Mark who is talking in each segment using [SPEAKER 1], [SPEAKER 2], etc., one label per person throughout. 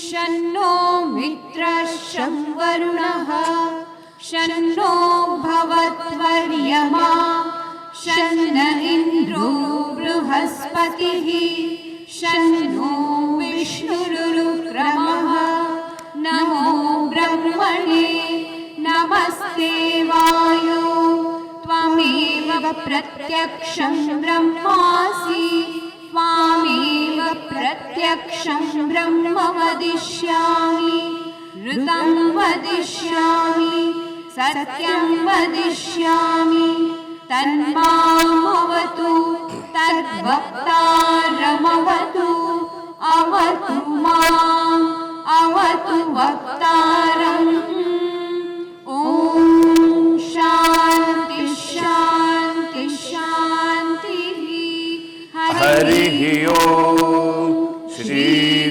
[SPEAKER 1] शन्नो मित्रः शं वरुणः शन्नो भवत्वर्यमा शन्न इन्द्रो बृहस्पतिः शन्नो विष्णुरुक्रमः नमो ब्रह्मणे नमस्ते वायो त्वमेव प्रत्यक्षं ब्रह्मासि त्वामेव प्रत्यक्षं ब्रह्म वदिष्यामि ऋतं वदिष्यामि सत्यं वदिष्यामि तन्मामवतु तद्वक्तारमवतु अवतु माम् अवतु वक्तारम् ॐ शान्ति शान्ति शान्तिः
[SPEAKER 2] हरिः ओम श्री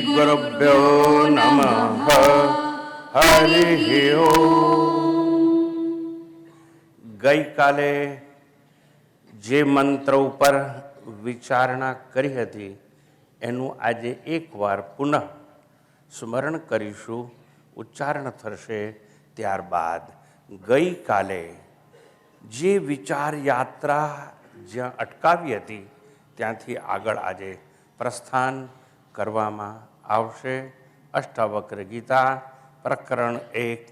[SPEAKER 2] गुरुभ्यो नमः हरिः ओम। गई काले जे मंत्र पर विचारणा करी हती एनु आजे एक वार पुनः स्मरण करीशु, उच्चारण थशे। त्यारबाद गई काले जे विचार यात्रा ज्यां अटकावी हती त्यांथी आगळ आजे प्रस्थान करवामां आवशे। अष्टावक्र गीता प्रकरण 1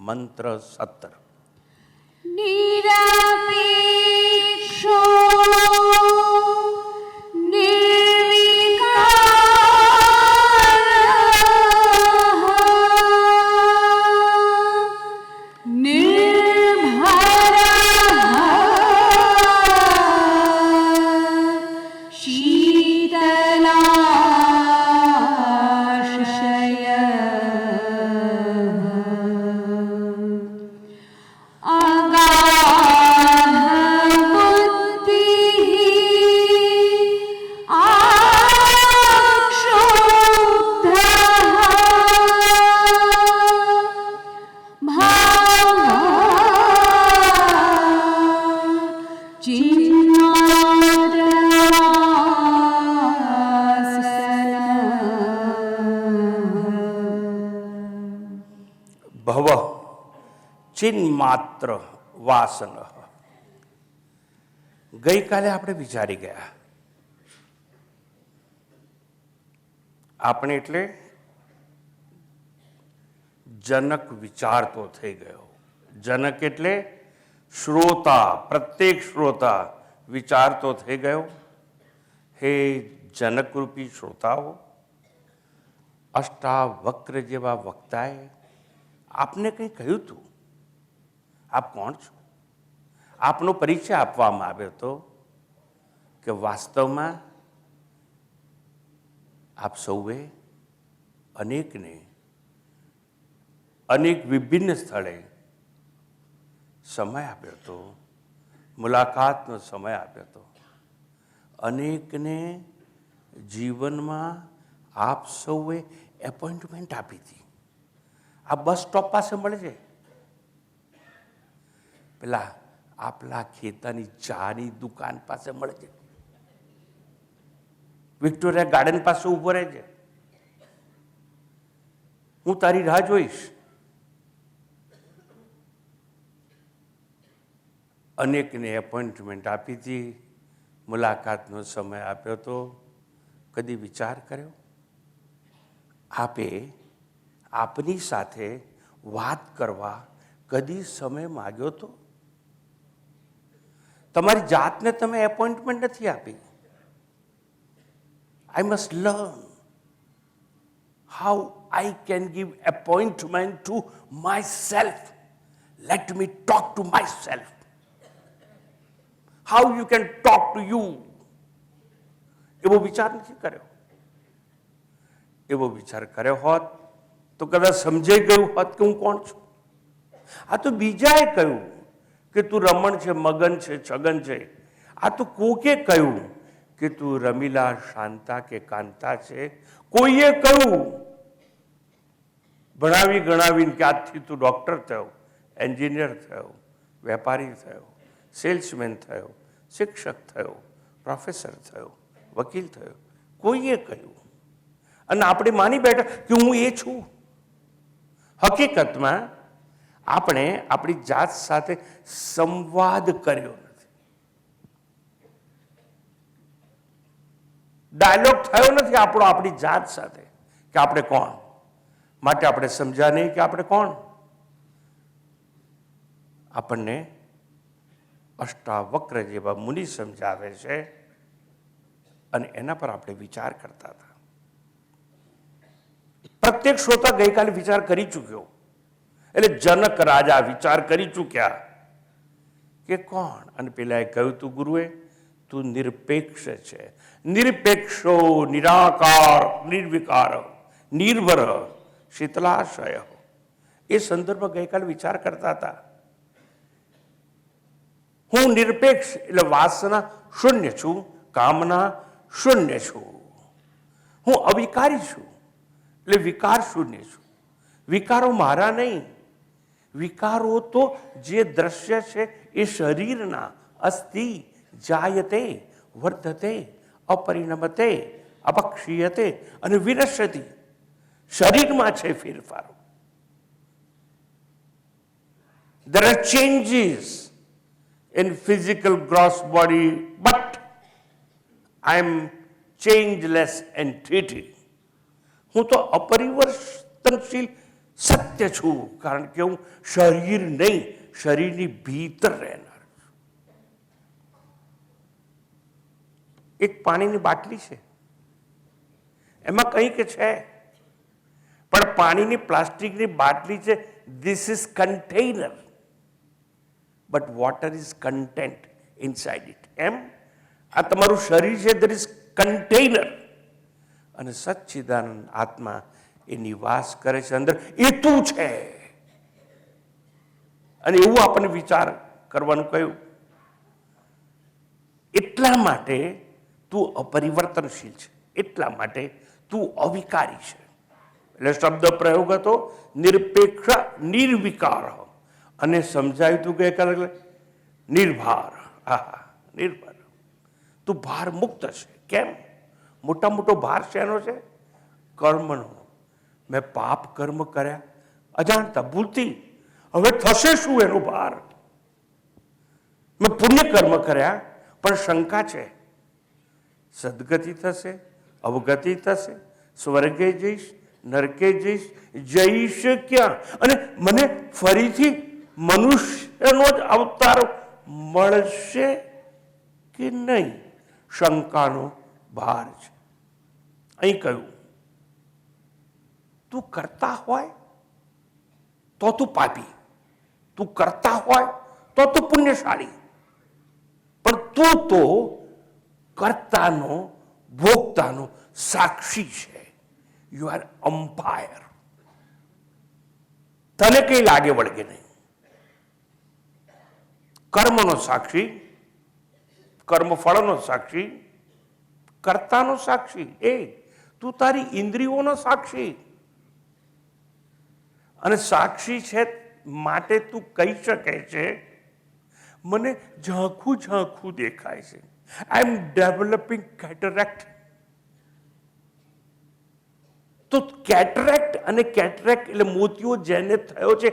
[SPEAKER 2] मंत्र 17।
[SPEAKER 1] निरपेक्षो
[SPEAKER 2] भव चिन्मात्र वासन। गई काले आपणे विचारी गया, आपणे एटले जनक विचारतो थई गयो। जनक एटले श्रोता, प्रत्येक श्रोता विचारतो थई गयो। हे जनक रूपी श्रोताओ, अष्टावक्र जेवा वक्ताए आपने कहीं कह્યું હતું? आप कौन છો? आपनो परिचय આપવામાં આવ્યો હતો કે વાસ્તવમાં आप સૌએ અનેકને અનેક વિભિન્ન સ્થળે સમય આપ્યો હતો, મુલાકાતનો સમય આપ્યો હતો। અનેકને જીવનમાં आप સૌએ એપોઇન્ટમેન્ટ આપી હતી। आ बस स्टॉप पास मळे छे, पेला आपला खेतानी चानी दुकान पास मळे छे, विक्टोरिया गार्डन पास उभो रहे छे। हूँ तारी राह जोईश। अनेक ने एपॉइंटमेंट आपी थी, मुलाकातनो समय आप्यो तो। कदी विचार कर्यो? आपे आपनी साथे वात करवा कदी समय माग्यो तो? तमारी जातने तमे एपॉइंटमेंट नहीं आपी। I must learn how I can give appointment to myself. Let me talk to myself. How you can talk to you. एवो विचार नहीं कर्यो। एवो विचार कर्यो होत तो कदा समझाई गयु होत कि हूँ कौन छू। आ तो बीजाए कहू कि तू रमण छे, मगन छे, छगन छे। आ तो कोके कहू कि तू रमीला, शांता के कांता छे। कोईए कहू भणावी गणावी कि आजथी तू डॉक्टर थयो, एंजीनियर थयो, वेपारी थयो, सेल्समेन थयो, शिक्षक थयो, प्रोफेसर थयो, वकील थयो। कोईए कहू। અને આપણે માની બેઠા કે હું એ છું. હકીકતમાં આપણે આપણી જાત સાથે સંવાદ કર્યો નથી, ડાયલોગ થયો નથી આપણો આપણી જાત સાથે કે આપણે કોણ. માટે આપણે સમજ્યા નહીં કે આપણે કોણ. આપણને અષ્ટાવક્ર જેવા મુનિ સમજાવે છે અને એના પર આપણે વિચાર કરતા હતા. પ્રત્યેક શ્રોતા ગઈકાલે વિચાર કરી ચૂક્યો, એટલે જનક રાજા વિચાર કરી ચૂક્યા કે કોણ. અને પેલાએ કહ્યું તું ગુરુએ, તું નિરપેક્ષ છે. નિરપેક્ષો નિરાકાર નિર્વિકાર નિર્ભર શીતલાશય. એ સંદર્ભમાં ગઈકાલે વિચાર કરતા હતા. હું નિરપેક્ષ એટલે વાસના શૂન્ય છું, કામના શૂન્ય છું. હું અવિકારી છું એટલે વિકાર શૂન્ય છું. વિકારો મારા નહીં. વિકારો તો જે દ્રશ્ય છે એ શરીરના અસ્થિ જાયતે વર્ધતે અપરિણમતે અપક્ષીયતે અને વિનશ્યતિ. શરીરમાં છે ફેરફારો. There are changes in physical gross body, but I am changeless entity. હું તો અપરિવર્તનશીલ સત્ય છું, કારણ કે હું શરીર નહીં, શરીરની ભીતર રહેનાર છું. એક પાણીની બાટલી છે, એમાં કંઈક છે, પણ પાણીની પ્લાસ્ટિકની બાટલી છે. This is container, but water is content inside it. એમ આ તમારું શરીર છે, ધેર ઇઝ કન્ટેનર, અને સચ્ચિદાનંદ આત્મા એ નિવાસ કરે છે અંદર. એ તું છે. અને એવું આપણને વિચાર કરવાનું કહ્યું. એટલા માટે તું અપરિવર્તનશીલ છે, એટલા માટે તું અવિકારી છે. એટલે શબ્દ પ્રયોગ હતો નિરપેક્ષ નિર્વિકાર. અને સમજાયું તું કે નિર્ભાર. આહા, નિર્ભાર. તું ભાર મુક્ત છે. કેમ? મોટા મોટો ભાર શેનો છે? કર્મનો. મેં પાપ કર્મ કર્યા અજાણતા, ભૂલથી. હવે થશે શું એનો ભાર? મેં પુણ્ય કર્મ કર્યા પણ શંકા છે, સદગતિ થશે, અવગતિ થશે, સ્વર્ગે જઈશ, નરકે જઈશ, જઈશ ક્યાં? અને મને ફરીથી મનુષ્યનો જ અવતાર મળશે કે નહીં? શંકાનો ભાર છે. અહીં કહ્યું તું કરતા હોય તો તું પાપી, તું કરતા હોય તો તું પુણ્યશાળી, પણ તું તો કર્તાનો ભોગતાનો સાક્ષી છે. You are umpire. તને કઈ લાગે વળગે નહીં. કર્મનો સાક્ષી, કર્મફળનો સાક્ષી, કર્તાનો સાક્ષી. એ તું તારી ઇન્દ્રિયોનો સાક્ષી. અને સાક્ષી છે માટે તું કહી શકે છે મને ઝાંખું ઝાંખું દેખાય છે. આઈ એમ ડેવલપિંગ કેટરેક્ટ. તો કેટરેક્ટ અને કેટરેક્ટ એટલે મોતિયો જેને થયો છે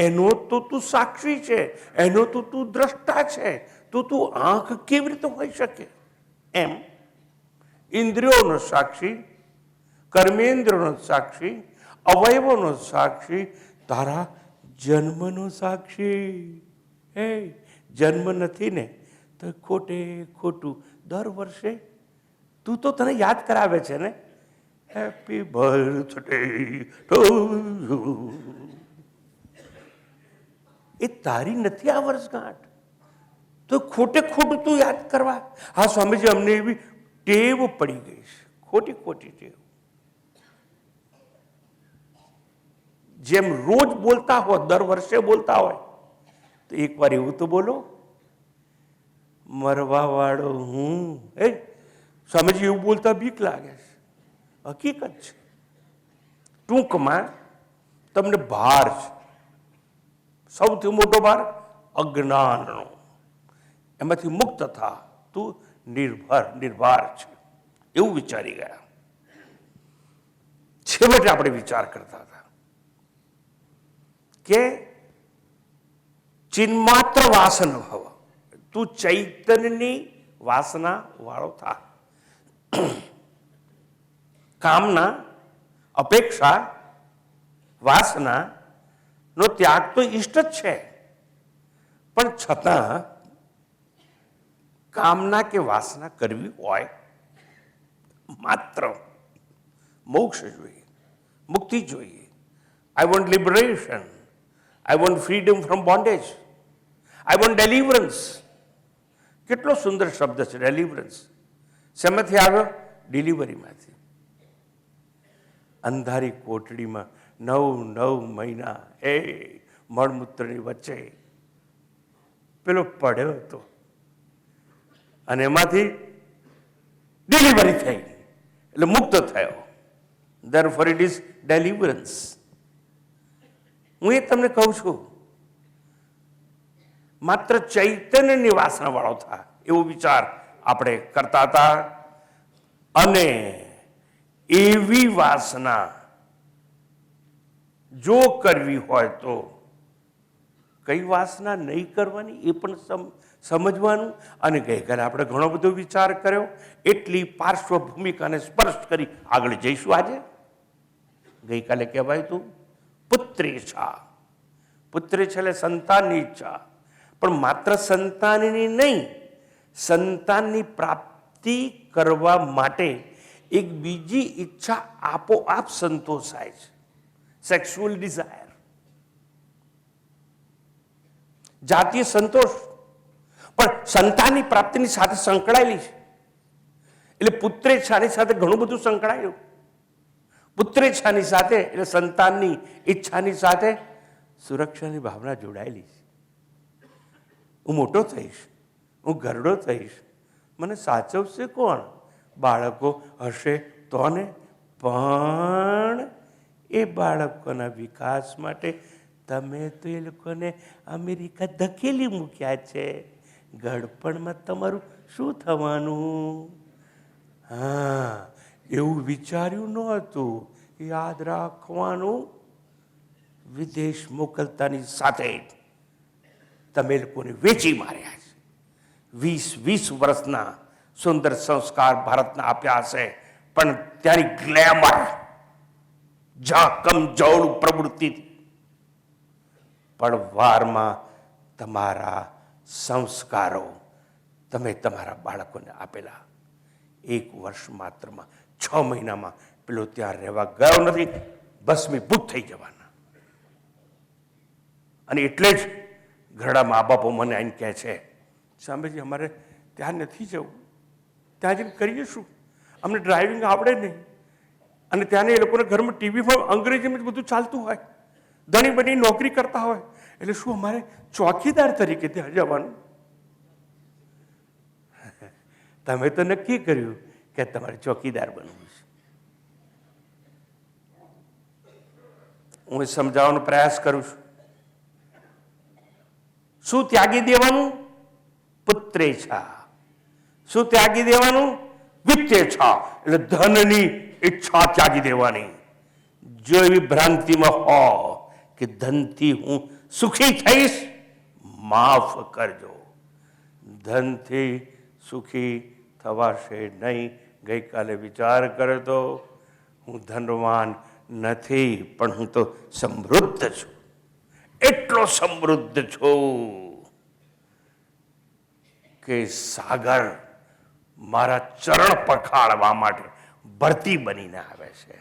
[SPEAKER 2] એનો તો તું સાક્ષી છે, એનો તો તું દ્રષ્ટા છે. તો તું આંખ કેવી રીતે હોઈ શકે? એમ ઇન્દ્રિયોનો સાક્ષી, કર્મેન્દ્રિયોનો સાક્ષી, અવયવોનો સાક્ષી, તારા જન્મનો સાક્ષી. હે, જન્મ નથી ને તો ખોટે ખોટું દર વર્ષે તું તો તને યાદ કરાવે છે ને, હેપી બર્થડે ટુ યુ. એ તારી નથી આ વર્ષગાંઠ, તો ખોટે ખોટું તું યાદ કરવા. હા સ્વામીજી, અમને એવી ટેવ પડી ગઈ છે, ખોટી ખોટી ટેવ. જેમ રોજ બોલતા હોય, દર વર્ષે બોલતા હોય, તો એકવાર એવું તો બોલો, મરવા વાળો હું. હે સ્વામીજી, એવું બોલતા બીક લાગે છે. હકીકત છે. ટૂંકમાં તમને ભાર છે, સૌથી મોટો ભાર અજ્ઞાનનો. એમાંથી મુક્ત થા, તું નિર્ભાર છે એવું વિચારી ગયા. છેવટે આપણે વિચાર કરતા હતા કે ચિન્માત્ર વાસન ભવ, તું ચૈતન્યની વાસના વાળો થા. કામના, અપેક્ષા, વાસના નો ત્યાગ તો ઇષ્ટ જ છે, પણ છતાં કામના કે વાસના કરવી હોય માત્ર મોક્ષ જોઈએ, મુક્તિ જોઈએ. I want liberation, I want freedom from bondage, I want deliverance. કેટલો સુંદર શબ્દ છે ડેલિવરન્સ. શેમાંથી આવ્યો? ડિલિવરીમાંથી. અંધારી કોટડીમાં 9 મહિના એ મળમૂત્રની વચ્ચે પેલો પડ્યો હતો અને એમાંથી ડિલિવરી થઈ એટલે મુક્ત થયો. Therefore it is deliverance. હું એ તમને કહું છું, માત્ર ચૈતન્યની વાસના વાળો થા એવો વિચાર આપણે કરતા હતા. અને એવી વાસના જો કરવી હોય તો કઈ વાસના નહીં કરવાની એ પણ સમજવાનું. અને ગઈકાલે આપણે ઘણો બધો વિચાર કર્યો, એટલી પાર્શ્વભૂમિકાને સ્પર્શ કરી આગળ જઈશું. આજે ગઈકાલે કહેવાય તું પુત્રેચ્છા. પુત્રેચ્છા એટલે સંતાનની ઈચ્છા, પણ માત્ર સંતાનની નહીં, સંતાનની પ્રાપ્તિ કરવા માટે એક બીજી ઈચ્છા આપોઆપ સંતોષાય છે, સેક્સ્યુઅલ ડિઝાયર, જાતીય સંતોષ, પણ સંતાનની પ્રાપ્તિની સાથે સંકળાયેલી છે. એટલે પુત્રેચ્છાની સાથે ઘણું બધું સંકળાયેલું. પુત્રેચ્છાની સાથે એટલે સંતાનની ઈચ્છાની સાથે સુરક્ષાની ભાવના જોડાયેલી છે. હું મોટો થઈશ, હું ઘરડો થઈશ, મને સાચવશે કોણ? બાળકો હશે તો ને. પણ એ બાળકોના વિકાસ માટે તમે તો એ લોકોને અમેરિકા ધકેલી મૂક્યા છે. ગળપણમાં તમારું શું થવાનું? હા, એવું વિચાર્યું નહોતું. યાદ રાખવાનું, વિદેશ મોકલતાની સાથે તમે લોકોને વેચી માર્યા છે. 20 વર્ષના સુંદર સંસ્કાર ભારતના આપ્યા હશે, પણ ત્યારે ગ્લેમર, જાકમ જવળ પ્રવૃત્તિ, પણ વારમાં તમારા સંસ્કારો તમે તમારા બાળકોને આપેલા. 1 વર્ષ માત્રમાં 6 મહિનામાં પેલો ત્યાં રહેવા ગયો નથી, ભસ્મીભૂત થઈ જવાના. અને એટલે જ ઘરડા મા બાપો મને આઈને કહે છે, સાંભળજી અમારે ત્યાં નથી જવું, ત્યાં જઈને કરીએ શું? અમને ડ્રાઇવિંગ આવડે નહીં. અને ત્યાંને એ લોકોના ઘરમાં ટીવીમાં અંગ્રેજીમાં જ બધું ચાલતું હોય, ઘણી બધી નોકરી કરતા હોય, એટલે શું અમારે ચોકીદાર તરીકે ત્યાં જવાનું? તમે તો નક્કી કર્યું કે તમારે ચોકીદાર બનવું છે. હું સમજાવવાનો પ્રયાસ કરું છું. શું ત્યાગી દેવાનું? પુત્રેચ્છા. શું ત્યાગી દેવાનું? વિત્તેચ્છા, એટલે ધનની ઈચ્છા ત્યાગી દેવાની. જો એવી ભ્રાંતિમાં હો કે ધનથી હું સુખી થઈશ, માફ કરજો, ધનથી સુખી થવાશે નહીં. ગઈકાલે વિચાર કર્યો તો હું ધનવાન નથી, પણ હું તો સમૃદ્ધ છું. એટલો સમૃદ્ધ છું કે સાગર મારા ચરણ પખાળવા માટે ભરતી બનીને આવે છે.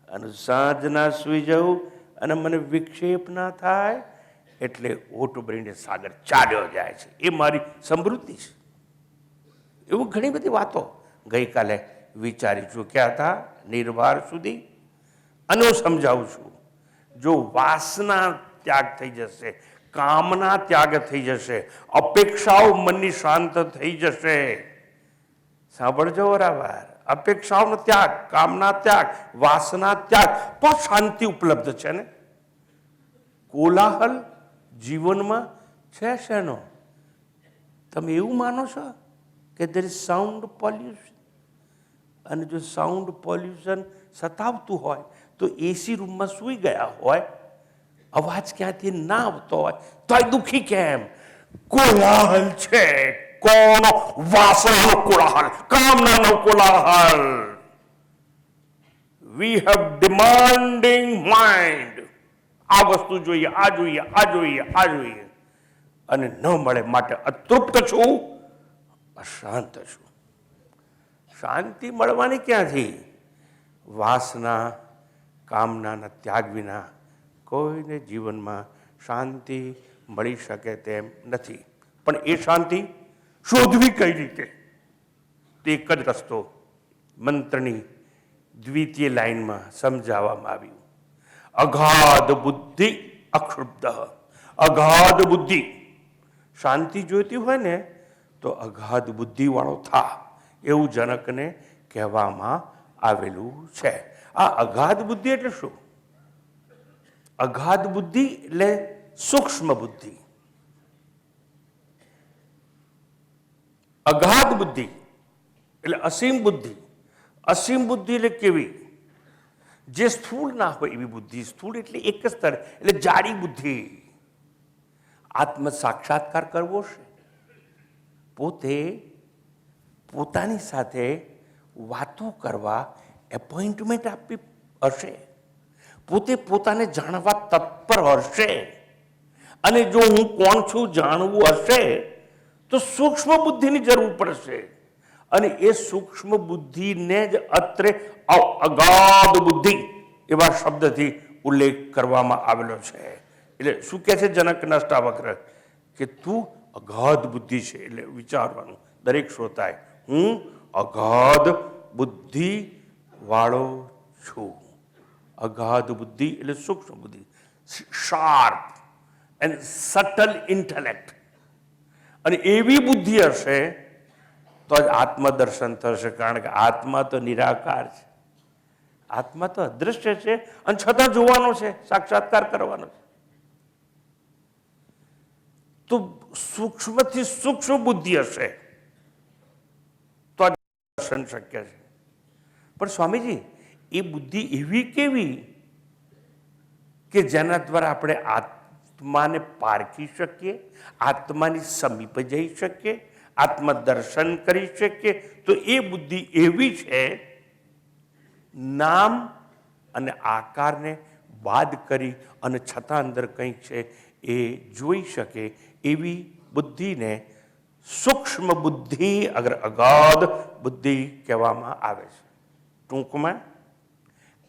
[SPEAKER 2] અને સાંજના સૂઈ જવું અને મને વિક્ષેપ ના થાય એટલે ઓટ ભરીને સાગર ચાલ્યો જાય છે. એ મારી સમૃદ્ધિ છે. એવું ઘણી બધી વાતો ગઈકાલે વિચારી ચૂક્યા હતા નિર્વાર સુધી. અને હું સમજાવું છું, જો વાસના ત્યાગ થઈ જશે, કામના ત્યાગ થઈ જશે, અપેક્ષાઓ મનની શાંત થઈ જશે. સાંભળજો બરાબર, અપેક્ષાઓનો ત્યાગ, કામના ત્યાગ, વાસના ત્યાગ, તો શાંતિ ઉપલબ્ધ છે ને. કોલાહલ જીવનમાં છે શેનો? તમે એવું માનો છો કે there is sound pollution? અને જો સાઉન્ડ પોલ્યુશન સતાવતું હોય તો એસી રૂમમાં સૂઈ ગયા હોય, અવાજ ક્યાંથી ના આવતો હોય તોય દુખી કેમ? કોલાહલ છે. કોનો? વાસનાનો કોલાહલ, કામનાનો કોલાહલ. We have demanding mind. આ વસ્તુ જોઈએ, આ જોઈએ, આ જોઈએ, આ જોઈએ, અને ન મળે માટે અતૃપ્ત છું, અશાંત છું. શાંતિ મળવાની ક્યાંથી? વાસના કામનાના ત્યાગ વિના કોઈને જીવનમાં શાંતિ મળી શકે તેમ નથી. પણ એ શાંતિ શોધવી કઈ રીતે? તે એક જ રસ્તો મંત્રની દ્વિતીય લાઈનમાં સમજાવવામાં આવ્યું. અગાધ બુદ્ધિ અક્ષુબ્ધ. અગાધ બુદ્ધિ. શાંતિ જોઈતી હોય ને તો અગાધ બુદ્ધિ વાળો થા, એવું જનકને કહેવામાં આવેલું છે. આ અગાધ બુદ્ધિ એટલે શું? અગાધ બુદ્ધિ એટલે સૂક્ષ્મ બુદ્ધિ. અગાધ બુદ્ધિ એટલે અસીમ બુદ્ધિ. અસીમ બુદ્ધિ એટલે કેવી? જે સ્થૂળ ના હોય એવી બુદ્ધિ. સ્થૂળ એટલે એક જ સ્તર, એટલે જાડી બુદ્ધિ. આત્મ સાક્ષાત્કાર કરવો છે, પોતે પોતાની સાથે વાતો કરવા એપોઇન્ટમેન્ટ આપવી હશે, પોતે પોતાને જાણવા તત્પર હશે, અને જો હું કોણ છું જાણવું હશે તો સૂક્ષ્મ બુદ્ધિની જરૂર પડશે. અને એ સૂક્ષ્મ બુદ્ધિને જ અત્રે અગાધ બુદ્ધિ એવા શબ્દથી ઉલ્લેખ કરવામાં આવેલો છે. એટલે શું કહે છે જનકના અષ્ટાવક્ર? કે તું અગાધ બુદ્ધિ છે. એટલે વિચારવાનું દરેક શ્રોતાએ, હું અગાધ બુદ્ધિ વાળો છું. અગાધ બુદ્ધિ એટલે સૂક્ષ્મ બુદ્ધિ, શાર્પ એન્ડ સટલ ઇન્ટેલેક્ટ. અને એવી બુદ્ધિ હશે તો જ આત્મદર્શન થશે. કારણ કે આત્મા તો નિરાકાર છે, આત્મા તો અદૃશ્ય છે, અને છતાં જોવાનો છે, સાક્ષાત્કાર કરવાનો છે. તો સૂક્ષ્મથી સૂક્ષ્મ બુદ્ધિ હશે તો જ દર્શન શક્ય છે. પણ સ્વામીજી, એ બુદ્ધિ એવી કેવી કે જેના દ્વારા આપણે આત્માને પારખી શકીએ, આત્માની સમીપ જઈ શકીએ, આત્મદર્શન કરી શકીએ? તો એ બુદ્ધિ એવી છે, નામ અને આકારને બાદ કરી અને છતાં અંદર કંઈક છે એ જોઈ શકે એવી બુદ્ધિને સૂક્ષ્મ બુદ્ધિ, અગર અગાધ બુદ્ધિ કહેવામાં આવે છે. ટૂંકમાં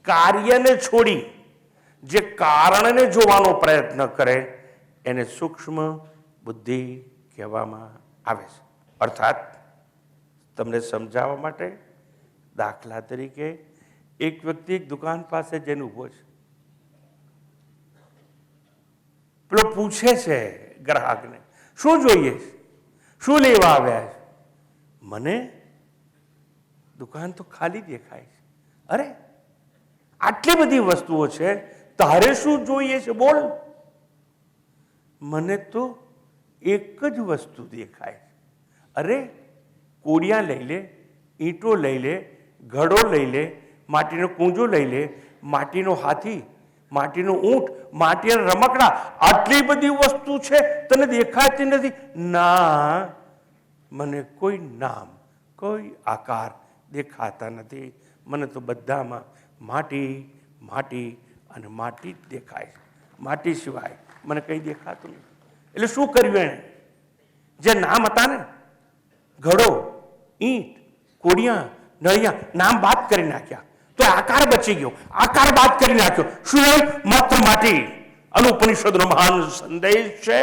[SPEAKER 2] કાર્યને છોડી જે કારણને જોવાનો પ્રયત્ન કરે એને સૂક્ષ્મ બુદ્ધિ કહેવામાં આવે છે. અર્થાત તમને સમજાવવા માટે, દાખલા તરીકે એક વ્યક્તિ એક દુકાન પાસે જઈને ઊભો છે. પેલો પૂછે છે ગ્રાહકને, શું જોઈએ છે, શું લેવા આવ્યા છે? મને દુકાન તો ખાલી દેખાય છે. અરે, આટલી બધી વસ્તુઓ છે, તારે શું જોઈએ છે બોલ? મને તો એક જ વસ્તુ દેખાય છે. અરે, કોડિયા લઈ લે, ઈંટો લઈ લે, ઘડો લઈ લે, માટીનો કૂંજો લઈ લે, માટીનો હાથી, માટીનો ઊંટ, માટીના રમકડા, આટલી બધી વસ્તુ છે, તને દેખાતી નથી? ના, મને કોઈ નામ, કોઈ આકાર દેખાતા નથી. મને તો બધામાં માટી, માટી અને માટી જ દેખાય છે. માટી સિવાય મને કંઈ દેખાતું નથી. એટલે શું કર્યું એણે? જે નામ હતા ને, ઘડો, ઈંટ, કોડિયા, નળિયા, નામ બાદ કરી નાખ્યા તો આકાર બચી ગયો. આકાર બાદ કરી નાખ્યો, શું રહ્યું? માત્ર માટી. અને ઉપનિષદનો મહાન સંદેશ છે,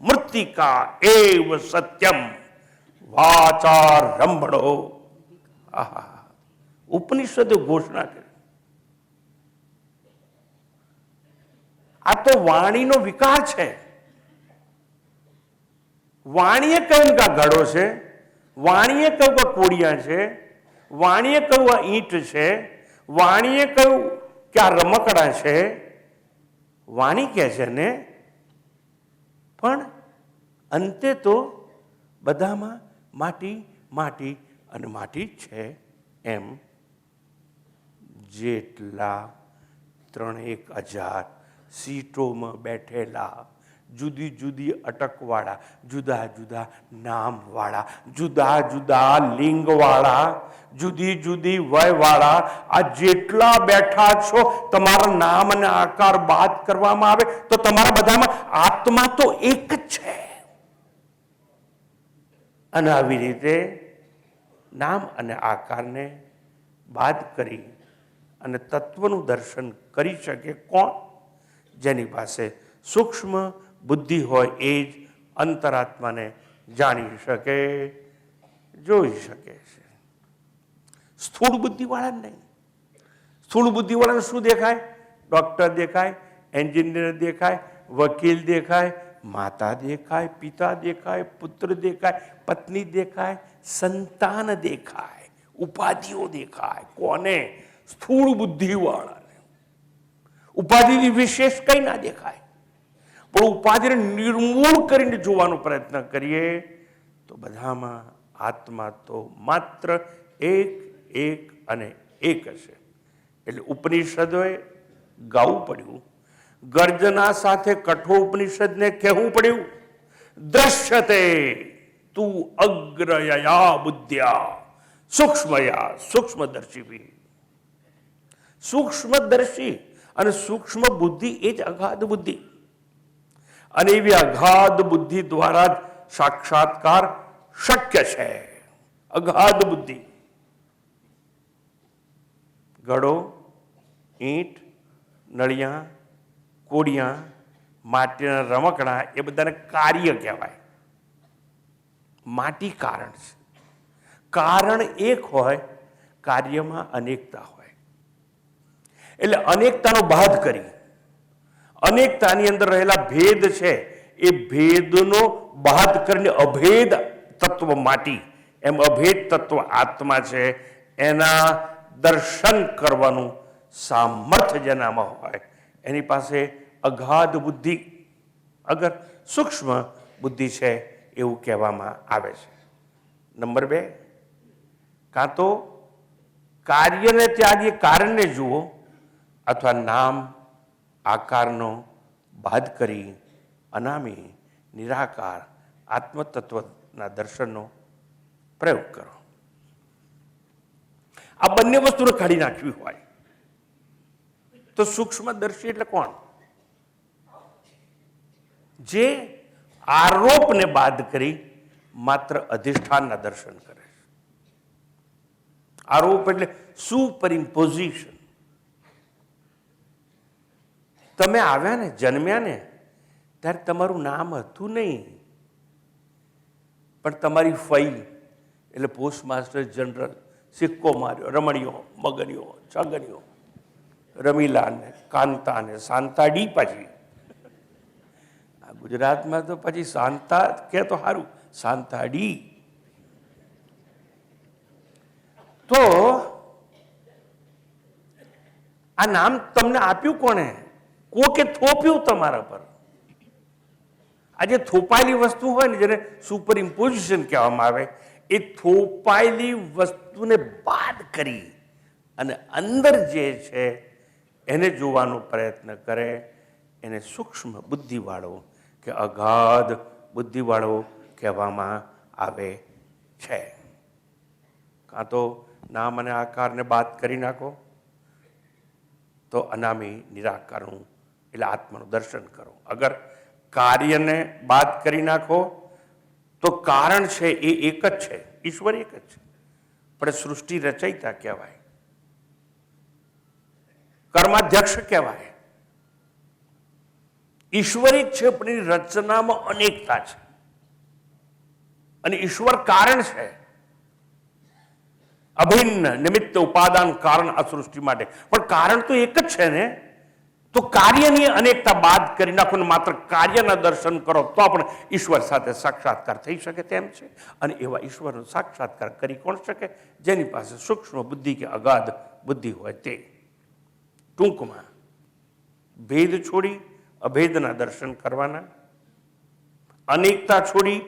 [SPEAKER 2] મૃત્તિકા એવ સત્યમ વાચારંભણો. આહા, ઉપનિષદે ઘોષણા કરી. આ તો વાણીનો વિકાર છે. વાણીએ કહ્યું કે આ ઘડો છે, વાણીએ કહ્યું કે કોડિયા છે, વાણીએ કહ્યું આ ઈંટ છે, વાણીએ કહ્યું કે આ રમકડા છે. વાણી કહે છે ને, પણ અંતે તો બધામાં માટી, માટી અને માટી જ છે. એમ જેટલા 3,000 સીટોમાં બેઠેલા, જુદી જુદી અટકવાળા, જુદા જુદા નામવાળા, જુદા જુદા લિંગવાળા, જુદી જુદી વયવાળા આ જેટલા બેઠા છો, તમારા નામ અને આકાર બાદ કરવામાં આવે તો તમારા બધામાં આત્મા તો એક જ છે. અને આવી રીતે નામ અને આકારને બાદ કરી અને તત્વનું દર્શન કરી શકે કોણ? જેની પાસે સૂક્ષ્મ બુદ્ધિ હોય એ જ અંતરાત્માને જાણી શકે, જોઈ શકે છે. સ્થૂળ બુદ્ધિવાળા નહીં. સ્થૂળ બુદ્ધિવાળાને શું દેખાય? ડોક્ટર દેખાય, એન્જિનિયર દેખાય, વકીલ દેખાય, માતા દેખાય, પિતા દેખાય, પુત્ર દેખાય, પત્ની દેખાય, સંતાન દેખાય, ઉપાધિઓ દેખાય. કોને? સ્થૂળ બુદ્ધિવાળાને. ઉપાધિની વિશેષ કઈ ના દેખાય. પણ ઉપાધિને નિર્મૂળ કરીને જોવાનો પ્રયત્ન કરીએ તો બધામાં આત્મા તો માત્ર એક એક અને એક હશે. એટલે ઉપનિષદોએ ગાવું પડ્યું, ગર્જના સાથે કઠોપનિષદને કહેવું પડ્યું, દ્રશ્યતે તું અગ્રયયા બુદ્ધ્યા સૂક્ષ્મયા સૂક્ષ્મદર્શી. સૂક્ષ્મદર્શી અને સૂક્ષ્મ બુદ્ધિ એ જ અગાધ બુદ્ધિ. અને એવી અગાધ બુદ્ધિ દ્વારા જ સાક્ષાત્કાર શક્ય છે. અગાધ બુદ્ધિ. ઘડો, ઈંટ, નળિયા, કોડિયા, માટીના રમકડા એ બધાને કાર્ય કહેવાય. માટી કારણ છે. કારણ એક હોય, કાર્યમાં અનેકતા હોય. એટલે અનેકતાનો બાદ કરી અનેકતાની અંદર રહેલા ભેદ છે એ ભેદનો બાદ કરીને અભેદ તત્વ માટી, એમ અભેદ તત્વ આત્મા છે. એના દર્શન કરવાનું સામર્થ્ય જેનામાં હોય એની પાસે અગાધ બુદ્ધિ, અગર સૂક્ષ્મ બુદ્ધિ છે એવું કહેવામાં આવે છે. નંબર 2, કાં તો કાર્યને ત્યાગી કારણને જુઓ, અથવા નામ આકારનો બાદ કરી અનામી નિરાકાર આત્મતત્વના દર્શનનો પ્રયોગ કરો. આ બંને વસ્તુને કાઢી નાખવી હોય તો સૂક્ષ્મદર્શી એટલે કોણ? જે આરોપને બાદ કરી માત્ર અધિષ્ઠાનના દર્શન કરે છે. આરોપ એટલે સુપરઇમ્પોઝિશન. તમે આવ્યા ને, જન્મ્યા ને ત્યારે તમારું નામ હતું નહીં, પણ તમારી ફઈ એટલે પોસ્ટમાસ્ટર જનરલ સિક્કો માર્યો, રમણીઓ, મગનીઓ, છગનીઓ, રમીલાને, કાંતાને, શાંતાડી. પાછી આ ગુજરાતમાં તો પછી શાંતા કે તો સારું, શાંતાડી. તો આ નામ તમને આપ્યું કોને? કોકે થોપ્યું તમારા પર. આ જે થોપાયેલી વસ્તુ હોય ને, જેને સુપર ઇમ્પોઝિશન કહેવામાં આવે, એ થોપાયેલી વસ્તુને બાદ કરી અને અંદર જે છે એને જોવાનો પ્રયત્ન કરે, એને સૂક્ષ્મ બુદ્ધિવાળો કે અગાધ બુદ્ધિવાળો કહેવામાં આવે છે. કાં તો નામ અને આકારને બાદ કરી નાખો તો અનામી નિરાકારનું એટલે આત્માનું દર્શન કરો. અગર કાર્યને બાદ કરી નાખો તો કારણ છે એ એક જ છે, ઈશ્વર એક જ છે, પણ સૃષ્ટિ રચયિતા કહેવાય, કર્માધ્યક્ષ કહેવાય. ઈશ્વર એક છે પણ એની રચનામાં અનેકતા છે. અને ઈશ્વર કારણ છે, અભિન્ન નિમિત્ત ઉપાદાન કારણ આ સૃષ્ટિ માટે. પણ કારણ તો એક જ છે ને. તો કાર્યની અનેકતા બાદ કરી નાખો ને માત્ર કાર્યના દર્શન કરો તો પણ ઈશ્વર સાથે સાક્ષાત્કાર થઈ શકે તેમ છે. અને એવા ઈશ્વરનો સાક્ષાત્કાર કરી કોણ શકે? જેની પાસે સૂક્ષ્મ બુદ્ધિ કે અગાધ બુદ્ધિ હોય તે. ટૂંકમાં ભેદ છોડી અભેદના દર્શન કરવાના, અનેકતા છોડી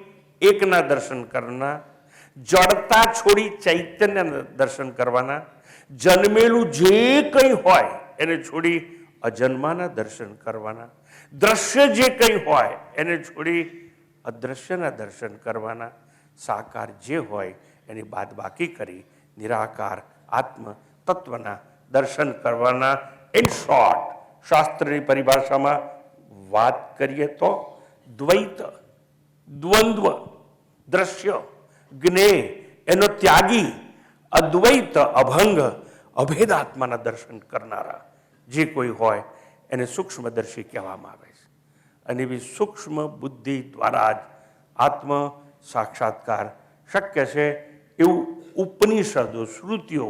[SPEAKER 2] એકના દર્શન કરવાના, જડતા છોડી ચૈતન્યના દર્શન કરવાના, જન્મેલું જે કંઈ હોય એને છોડી અજન્માના દર્શન કરવાના, દ્રશ્ય જે કંઈ હોય એને છોડી અદ્રશ્યના દર્શન કરવાના, સાકાર જે હોય એની બાદબાકી કરી નિરાકાર આત્મ તત્વના દર્શન કરવાના. ઇન શોર્ટ, શાસ્ત્રની પરિભાષામાં વાત કરીએ તો દ્વૈત, દ્વંદ્વ, દ્રશ્ય, જ્ઞેય એનો ત્યાગી, અદ્વૈત, અભંગ, અભેદાત્માના દર્શન કરનારા જે કોઈ હોય એને સૂક્ષ્મદર્શી કહેવામાં આવે છે. અને એવી સૂક્ષ્મ બુદ્ધિ દ્વારા જ આત્મ સાક્ષાત્કાર શક્ય છે એવું ઉપનિષદો, શ્રુતિઓ,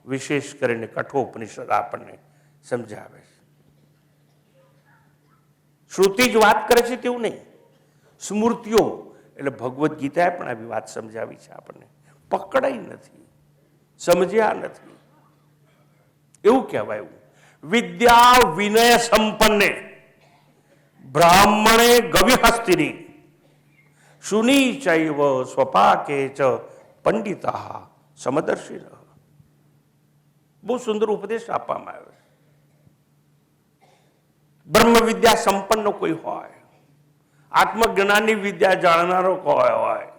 [SPEAKER 2] વિશેષ કરીને કઠોપનિષદ આપણને સમજાવે છે. શ્રુતિ જ વાત કરે છે તેવું નહીં, સ્મૃતિઓ એટલે ભગવદ્ ગીતાએ પણ આવી વાત સમજાવી છે આપણને. પકડાઈ નથી, સમજ્યા નથી એવું કહેવાયું. વિદ્યા વિનય સંપન્ને બ્રાહ્મણે ગવિહસ્તિની શુની ચૈવ સ્વપાકે ચ પંડિતા સમદર્શિન. બહુ સુંદર ઉપદેશ આપવામાં આવ્યો. બ્રહ્મ વિદ્યા સંપન્ન કોઈ હોય, આત્મજ્ઞાનની વિદ્યા જાણનારો કોઈ હોય,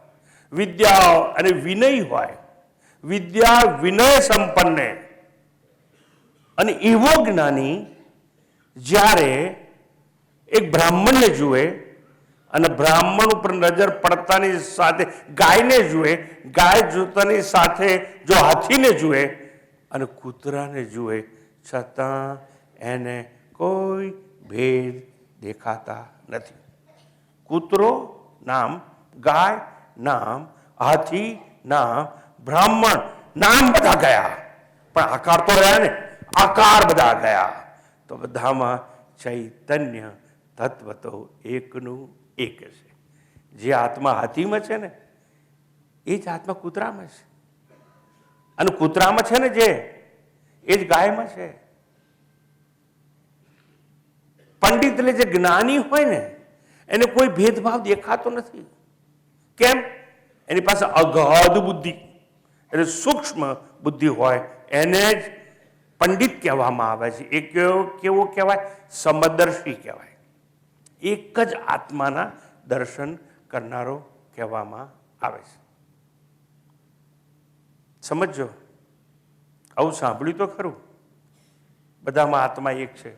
[SPEAKER 2] વિદ્યા અને વિનય હોય, વિદ્યા વિનય સંપન્ને. અને એવો જ્ઞાની જ્યારે એક બ્રાહ્મણને જુએ અને બ્રાહ્મણ ઉપર નજર પડતાની સાથે ગાયને જુએ, ગાય જોતાની સાથે જો હાથીને જુએ અને કૂતરાને જુએ, છતાં એને કોઈ ભેદ દેખાતા નથી. કૂતરો નામ, ગાય નામ, હાથી નામ, બ્રાહ્મણ નામ બધા ગયા, પણ આકાર તો રહ્યા ને, આકાર બધા ગયા. તો બધામાં ચૈતન્ય તત્વ તો એકનું એક છે. જે આત્મા હાથીમાં છે ને એ જ આત્મા કૂતરામાં છે, અને કૂતરામાં છે ને જે એ જ ગાયમાં છે. પંડિત એટલે જે જ્ઞાની હોય ને એને કોઈ ભેદભાવ દેખાતો નથી. કેમ? એની પાસે અગાધ બુદ્ધિ એટલે સૂક્ષ્મ બુદ્ધિ હોય એને જ પંડિત કહેવામાં આવે છે. એ કેવો કહેવાય? સમદર્શી કહેવાય. એક જ આત્માના દર્શન કરનારો કહેવામાં આવે છે. સમજો, આવું સાંભળ્યું તો ખરું, બધામાં આત્મા એક છે.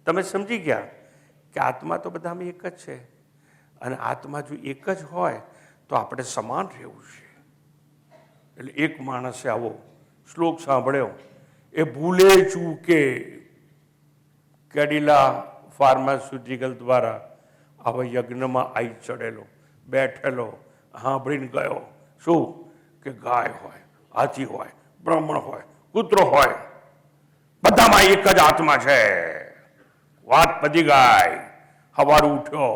[SPEAKER 2] તમે સમજી ગયા કે આત્મા તો બધામાં એક જ છે, અને આત્મા જો એક જ હોય તો આપણે સમાન રહેવું છે. એટલે એક માણસે આવો શ્લોક સાંભળ્યો, એ ભૂલે ચૂકે કેડિલા ફાર્માસ્યુટિકલ દ્વારા આવા યજ્ઞમાં આવી ચડેલો, બેઠેલો, સાંભળીને ગયો. શું કે ગાય હોય, હાથી હોય, બ્રાહ્મણ હોય, કૂતરો હોય, બધામાં એક જ આત્મા છે. વાત પતી ગાય. સવારે ઉઠ્યો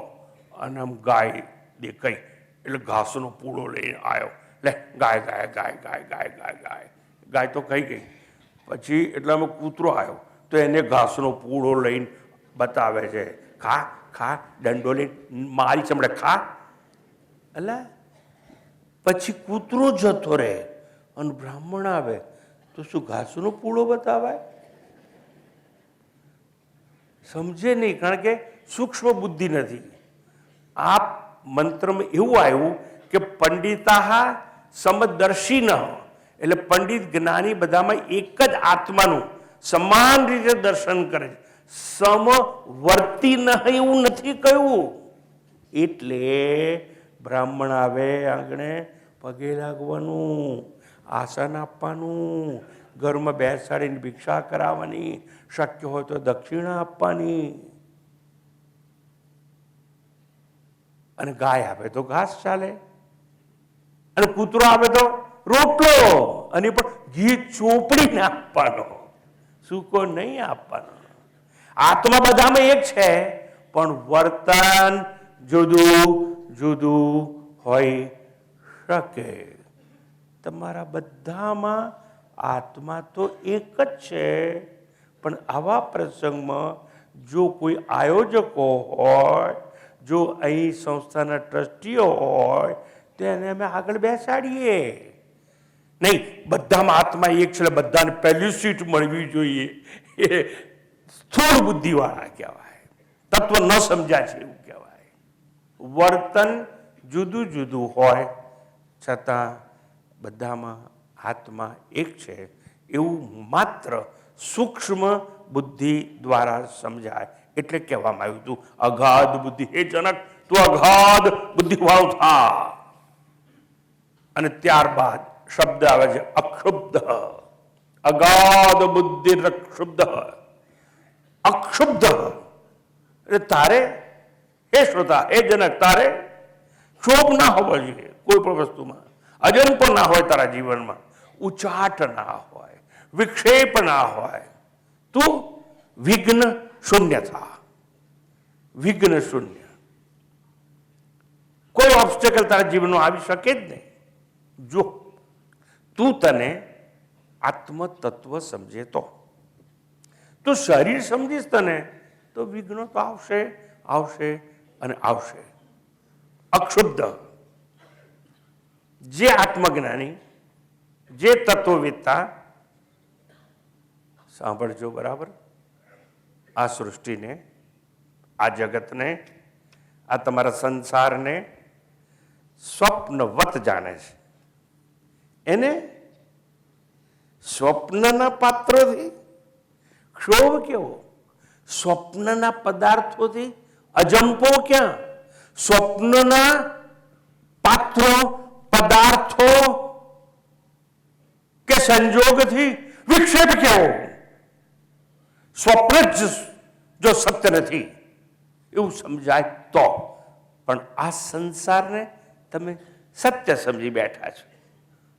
[SPEAKER 2] અને આમ ગાય દેખાઈ એટલે ઘાસનો પૂળો લઈને આવ્યો. લે ગાય ગાય ગાય ગાય ગાય ગાય ગાય ગાય તો કહી ગઈ. પછી એટલામાં કૂતરો આવ્યો તો એને ઘાસનો પૂળો લઈને બતાવે છે. ખા ખા, દંડો લઈને મારી ચમડે ખા. એટલે પછી કૂતરો જતો રહે અને બ્રાહ્મણ આવે તો શું ઘાસનો પૂળો બતાવાય? સમજે નહીં, કારણ કે સૂક્ષ્મ બુદ્ધિ નથી. આ મંત્રમાં એવું આવ્યું કે પંડિતા સમદર્શી ન, એટલે પંડિત જ્ઞાની બધામાં એક જ આત્માનું સમાન રીતે દર્શન કરે છે. સમવર્તી નહીં એવું નથી કહ્યું. એટલે બ્રાહ્મણ આવે આંગણે પગે લાગવાનું, આસન આપવાનું, ઘરમાં બેસાડીને ભિક્ષા કરાવવાની, શક્ય હોય તો દક્ષિણા આપવાની. અને ગાય આવે તો ઘાસ ચાલે, અને કૂતરો આવે તો રોટલો, અને પણ ઘી ચોપડીને આપવાનો, સૂકો નહીં આપવાનો. આત્મા બધામાં એક છે, પણ વર્તન જુદું જુદું હોઈ શકે. તમારા બધામાં આત્મા તો એક જ છે, પણ આવા પ્રસંગમાં જો કોઈ આયોજકો હોય, જો અહીં સંસ્થાના ટ્રસ્ટીઓ હોય તો એને અમે આગળ બેસાડીએ. નહીં બધામાં આત્મા એક છે, બધાને પહેલી સીટ મળવી જોઈએ એ સ્થૂળ બુદ્ધિવાળા કહેવાય, તત્વ ન સમજ્યા છે એવું કહેવાય. વર્તન જુદું જુદું હોય છતાં બધામાં આત્મા એક છે એવું માત્ર સૂક્ષ્મ બુદ્ધિ દ્વારા સમજાય. એટલે કહેવામાં આવ્યું હતું અગાધ બુદ્ધિ. હે જનક, તું અગાધ બુદ્ધિવાળો થા. અને ત્યારબાદ શબ્દ આવે છે અક્ષુબ્ધ. અગાધ બુદ્ધિ અક્ષુબ્ધ. અક્ષુબ્ધ એટલે તારે, હે શ્રોતા, હે જનક, તારે ક્ષોભ ના હોવો જોઈએ કોઈ પણ વસ્તુમાં. અજંપ ના હોય તારા જીવનમાં, ઉચાટ ના હોય, વિક્ષેપ ના હોય. તું વિઘ્ન શૂન્ય થા. વિઘ્ન શૂન્ય. કોઈ ઓબ્સ્ટેકલ તારા જીવનમાં આવી શકે જ નહીં જો તું તને આત્મ તત્વ સમજે તો. તું શરીર સમજીશ તને તો વિઘ્નો તો આવશે, આવશે અને આવશે. અક્ષુબ્ધ જે આત્મજ્ઞાની, જે તત્વવેત્તા, સાંભળજો બરાબર, આ સૃષ્ટિને, આ જગતને, આ તમારા સંસારને સ્વપ્નવત જાણે છે. એને સ્વપ્નના પાત્રોથી ક્ષોભ કેવો, સ્વપ્નના પદાર્થોથી અજંપો ક્યાં, સ્વપ્નના પાત્રો, પદાર્થો કે સંજોગથી વિક્ષેપ કેવો. સ્વપ્ન જ જો સત્ય નથી એવું સમજાય તો. પણ આ સંસારને તમે સત્ય સમજી બેઠા છો,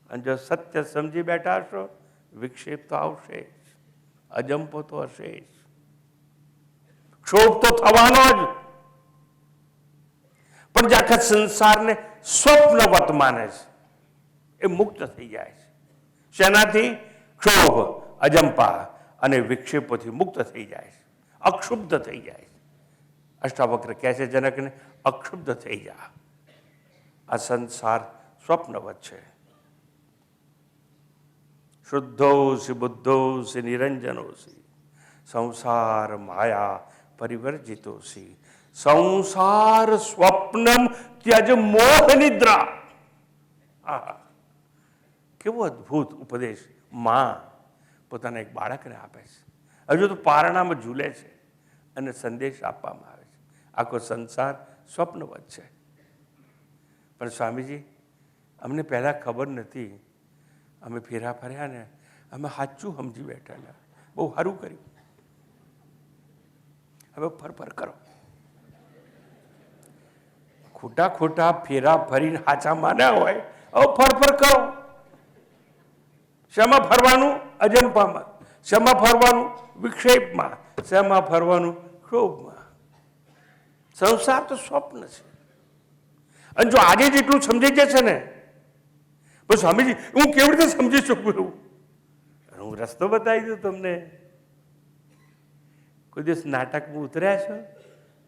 [SPEAKER 2] અને જો સત્ય સમજી બેઠા છો વિક્ષેપ તો આવશે જ, અજંપો તો હશે જ, ક્ષોભ તો થવાનો જ. પણ જે આખા સંસારને સ્વપ્નવત માને છે એ મુક્ત થઈ જાય છે. શેનાથી? ક્ષોભ, અજંપા અને વિક્ષેપોથી મુક્ત થઈ જાય છે, અક્ષુબ્ધ થઈ જાય છે. અષ્ટાવક્ર કહે છે જનકને, અક્ષુબ્ધ થઈ જા. આ સંસાર સ્વપ્નવત છે. શુદ્ધોસી બુદ્ધોસી નિરંજનોસી સંસાર માયા પરિવર્જિતોસી સંસાર સ્વપ્નમ ત્યજ મોહ નિદ્રા. કેવો અદભુત ઉપદેશ માં પોતાના એક બાળકને આપે છે. હજુ તો પારણામાં ઝૂલે છે અને સંદેશ આપવામાં આવે છે. આખો સંસાર સ્વપ્નવત છે. પણ સ્વામીજી, અમને પહેલાં ખબર નથી, અમે ફેરા ફર્યા ને અમે સાચું સમજી બેઠેલા, બહુ સારું કર્યું, હવે ફર કરો. ખોટા ખોટા ફેરા ફરીને સાચા માન્યા હોય, હવે ફર કરો. શેમાં ફરવાનું? અજંપામાં. શેમાં ફરવાનું? વિક્ષેપમાં. શેમાં ફરવાનું? ક્ષોભમાં. સંસાર તો સ્વપ્ન છે. અને જો આજે જેટલું સમજાઈ જશે ને, બસ સ્વામીજી હું કેવી રીતે સમજી શકું એવું? હું રસ્તો બતાવી દઉં તમને. કોઈ દિવસ નાટકમાં ઉતર્યા છો?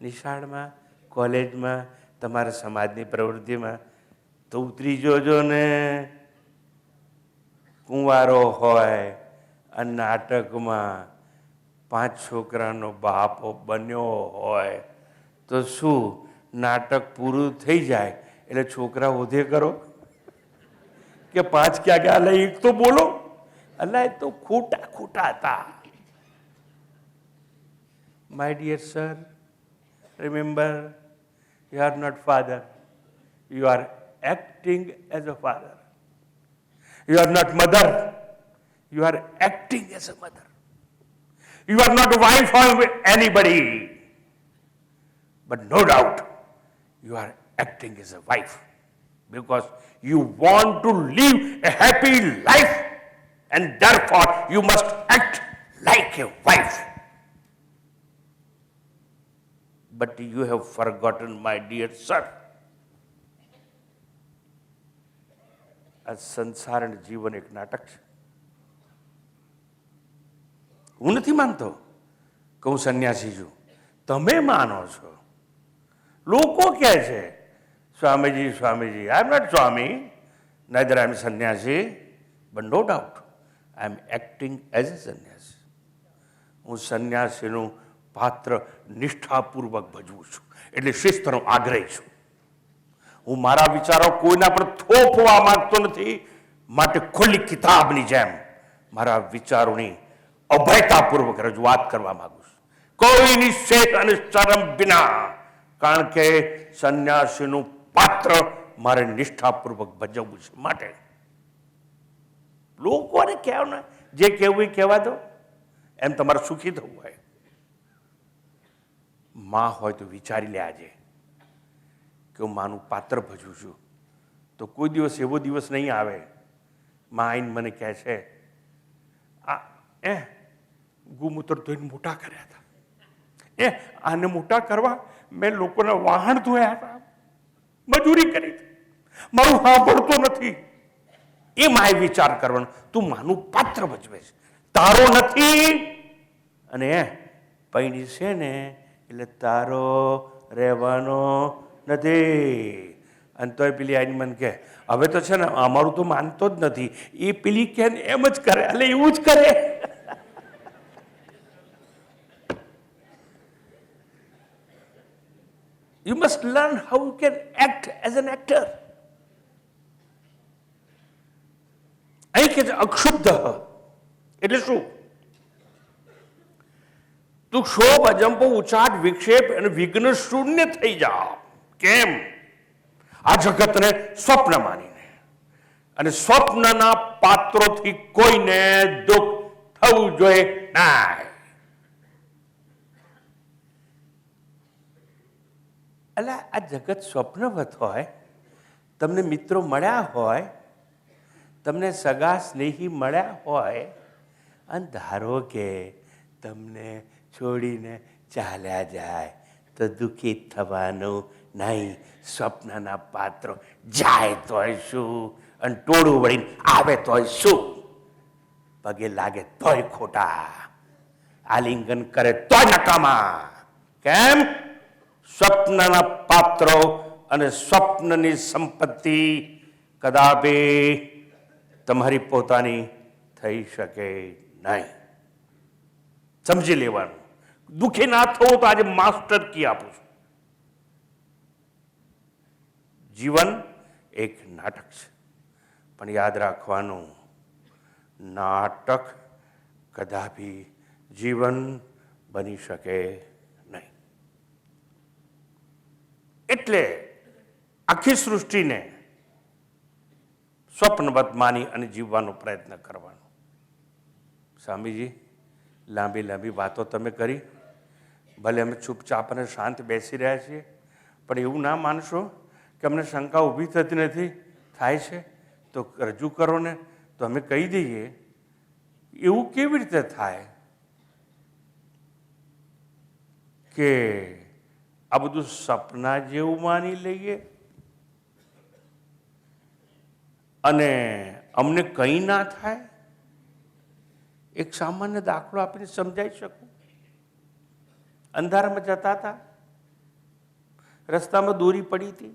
[SPEAKER 2] નિશાળમાં, કોલેજમાં, તમારા સમાજની પ્રવૃત્તિમાં તો ઉતરી જોજો ને. કુંવારો હોય અને નાટકમાં 5 છોકરાનો બાપ બન્યો હોય તો શું, નાટક પૂરું થઈ જાય એટલે છોકરા ઓધે કરો કે 5 ક્યાં ગયા? અલ્લા એક તો બોલો. અલ્લા એ તો ખોટા ખોટા હતા. My dear sir, remember, you are not father. You are acting as a father. You are not mother. You are acting as a mother. You are not wife of anybody. But no doubt, you are acting as a wife. Because you want to live a happy life. And therefore, you must act like a wife. But you have forgotten, my dear sir. આ સંસાર અને જીવન એક નાટક છે. હું નથી માનતો કે હું સંન્યાસી છું, તમે માનો છો. લોકો કહે છે Swamiji Swamiji. I am not swami, neither I am sannyasi, but no doubt I am acting as a sannyasi. હું સંન્યાસીનું પાત્ર નિષ્ઠાપૂર્વક ભજવું છું, એટલે શિસ્તનો આગ્રહી છું. હું મારા વિચારો કોઈના પર થોપવા માંગતો નથી, માટે ખુલ્લી કિતાબની જેમ મારા વિચારોની અભયતાપૂર્વક રજૂઆત કરવા માંગુ છું, કોઈની શેખ અને શરમ વિના. કારણ કે સંન્યાસીનું પાત્ર મારે નિષ્ઠાપૂર્વક ભજવવું છે. માટે લોકોને કહેવું ને, જે કહેવું એ કહેવા દો, એમ તમારે સુખી થવું હોય. માં હોય તો વિચારી લે આજે કે હું માનું પાત્ર ભજવું છું, તો કોઈ દિવસ એવો દિવસ નહીં આવે માં આવીને મને કહે છે ગુમૂત્ર ધોઈને મોટા કર્યા હતા, આને મોટા કરવા મેં લોકોના વાહન ધોયા હતા, મજૂરી કરી હતી, મારું સાંભળતો નથી. એ માએ વિચાર કરવાનો, તું માનું પાત્ર ભજવે છે, તારો નથી. અને પૈણી છે ને એટલે તારો રહેવાનો નથી. અને તોય પેલી આઈને મને કહે હવે તો છે ને અમારું તો માનતો જ નથી. એ પેલી કે એમ જ કરે, એટલે એવું જ કરે. You must learn how you can act as an actor. અહીં કે અક્ષુબ્ધ એટલે શું? તું ક્ષોભ, અજંપો, ઉચાટ, વિક્ષેપ અને વિઘ્ન શૂન્ય થઈ જા. કેમ? આ જગતને સ્વપ્ન માનીને, અને સ્વપ્નના પાત્રોથી કોઈને દુઃખ થવું જોઈએ નહીં. એટલે આ જગત સ્વપ્નવત હોય, તમને મિત્રો મળ્યા હોય, તમને સગા સ્નેહી મળ્યા હોય, અને ધારો કે તમને છોડીને ચાલ્યા જાય તો દુઃખી થવાનું નહીં. સ્વપ્નના પાત્રો જાય તોય શું, અને ટોળું વળીને આવે તોય શું, પગે લાગે તોય ખોટા, આલિંગન કરે તોય નકામા. કેમ? સ્વપ્નના પાત્રો અને સ્વપ્નની સંપત્તિ કદાપી તમારી પોતાની થઈ શકે નહીં. સમજી લેવાનું. દુઃખી ના થવું તો આજે માસ્ટર કી આપું છું. જીવન એક નાટક છે, પણ યાદ રાખવાનું, નાટક કદાપી જીવન બની શકે નહીં. એટલે આખી સૃષ્ટિને સ્વપ્નવત માની અને જીવવાનો પ્રયત્ન કરવાનો. સ્વામીજી, લાંબી લાંબી વાતો તમે કરી, ભલે અમે ચૂપચાપ અને શાંત બેસી રહ્યા છીએ, પણ એવું ના માનશો કે અમને શંકા ઊભી થતી નથી, થાય છે તો રજૂ કરો ને, તો અમે કહી દઈએ. એવું કેવી રીતે થાય કે આ બધું સપના જેવું માની લઈએ અને અમને કંઈ ના થાય? એક સામાન્ય દાખલો આપીને સમજાવી શકું. અંધારામાં જતા હતા, રસ્તામાં દોરી પડી હતી,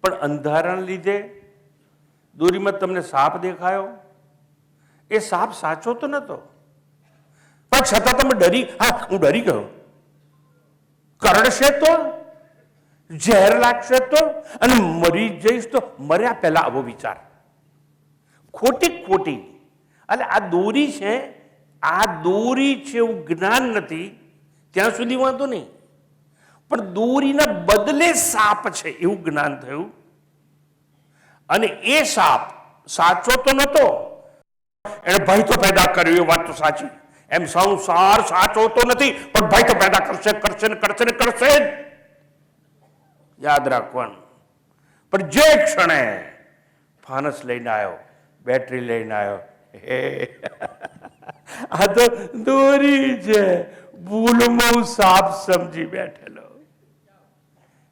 [SPEAKER 2] પણ અંધારાને લીધે દોરીમાં તમને સાપ દેખાયો. એ સાપ સાચો તો નતો, પણ છતાં તમે ડરી, હું ડરી ગયો. કરડશે તો, ઝેર લાગશે તો, અને મરી જઈશ તો. મર્યા પહેલા આવો વિચાર, ખોટી ખોટી. એટલે આ દોરી છે, આ દોરી છે એવું જ્ઞાન નથી ત્યાં સુધી વાંધો નહીં, પણ દોરીના બદલે સાપ છે એવું જ્ઞાન થયું, અને એ સાપ સાચો તો નતો, એને ભય તો પેદા કર્યો. એ વાત તો સાચી. એમ સંસાર સાચો તો નથી, પણ ભય તો પેદા કરશે, કરશે ને કરશે ને કરશે. યાદ રાખવાનું. પણ જે ક્ષણે ફાનસ લઈને આવ્યો, બેટરી લઈને આવ્યો, આ તો દોરી છે, ભૂલમાં હું સાપ સમજી બેઠેલો.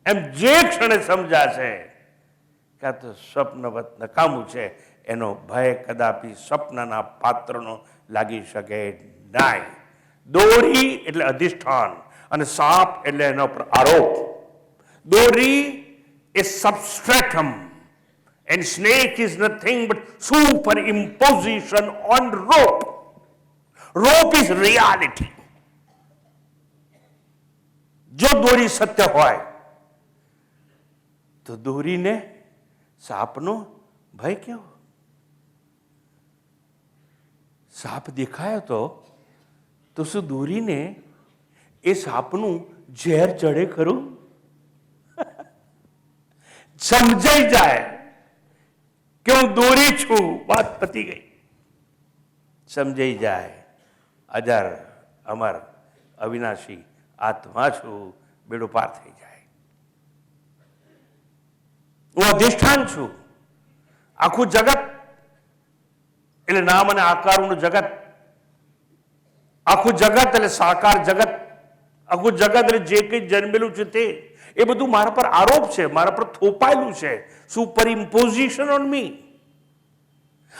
[SPEAKER 2] એમ જે ક્ષણે સમજાશે કે આ તો સ્વપ્નવત નકામું છે, એનો ભય કદાપી સ્વપ્નના પાત્રનો લાગી શકે નહીં. દોરી એટલે અધિષ્ઠાન, અને સાપ એટલે એના પર આરોપ. દોરી એ સબસ્ટ્રેટમ, and snake is nothing but superimposition on rope. Rope is reality. જો દોરી સત્ય હોય તો દોરીને સાપનો ભય કેવો? સાપ દેખાયો તો શું દોરીને એ સાપનું ઝેર ચડે ખરું? સમજાઈ જાય કે હું દોરી છું, વાત પતી ગઈ. સમજાઈ જાય અજર અમર અવિનાશી આત્મા છું, બેડો પાર થઈ જાય. હું અધિષ્ઠાન છું. આખું જગત એટલે નામ અને આકારનું જગત, આખું જગત એટલે સાકાર જગત, આખું જગત એટલે જે કંઈ જન્મેલું છે તે એ બધું મારા પર આરોપ છે, મારા પર થોપાયેલું છે. Super imposition on me.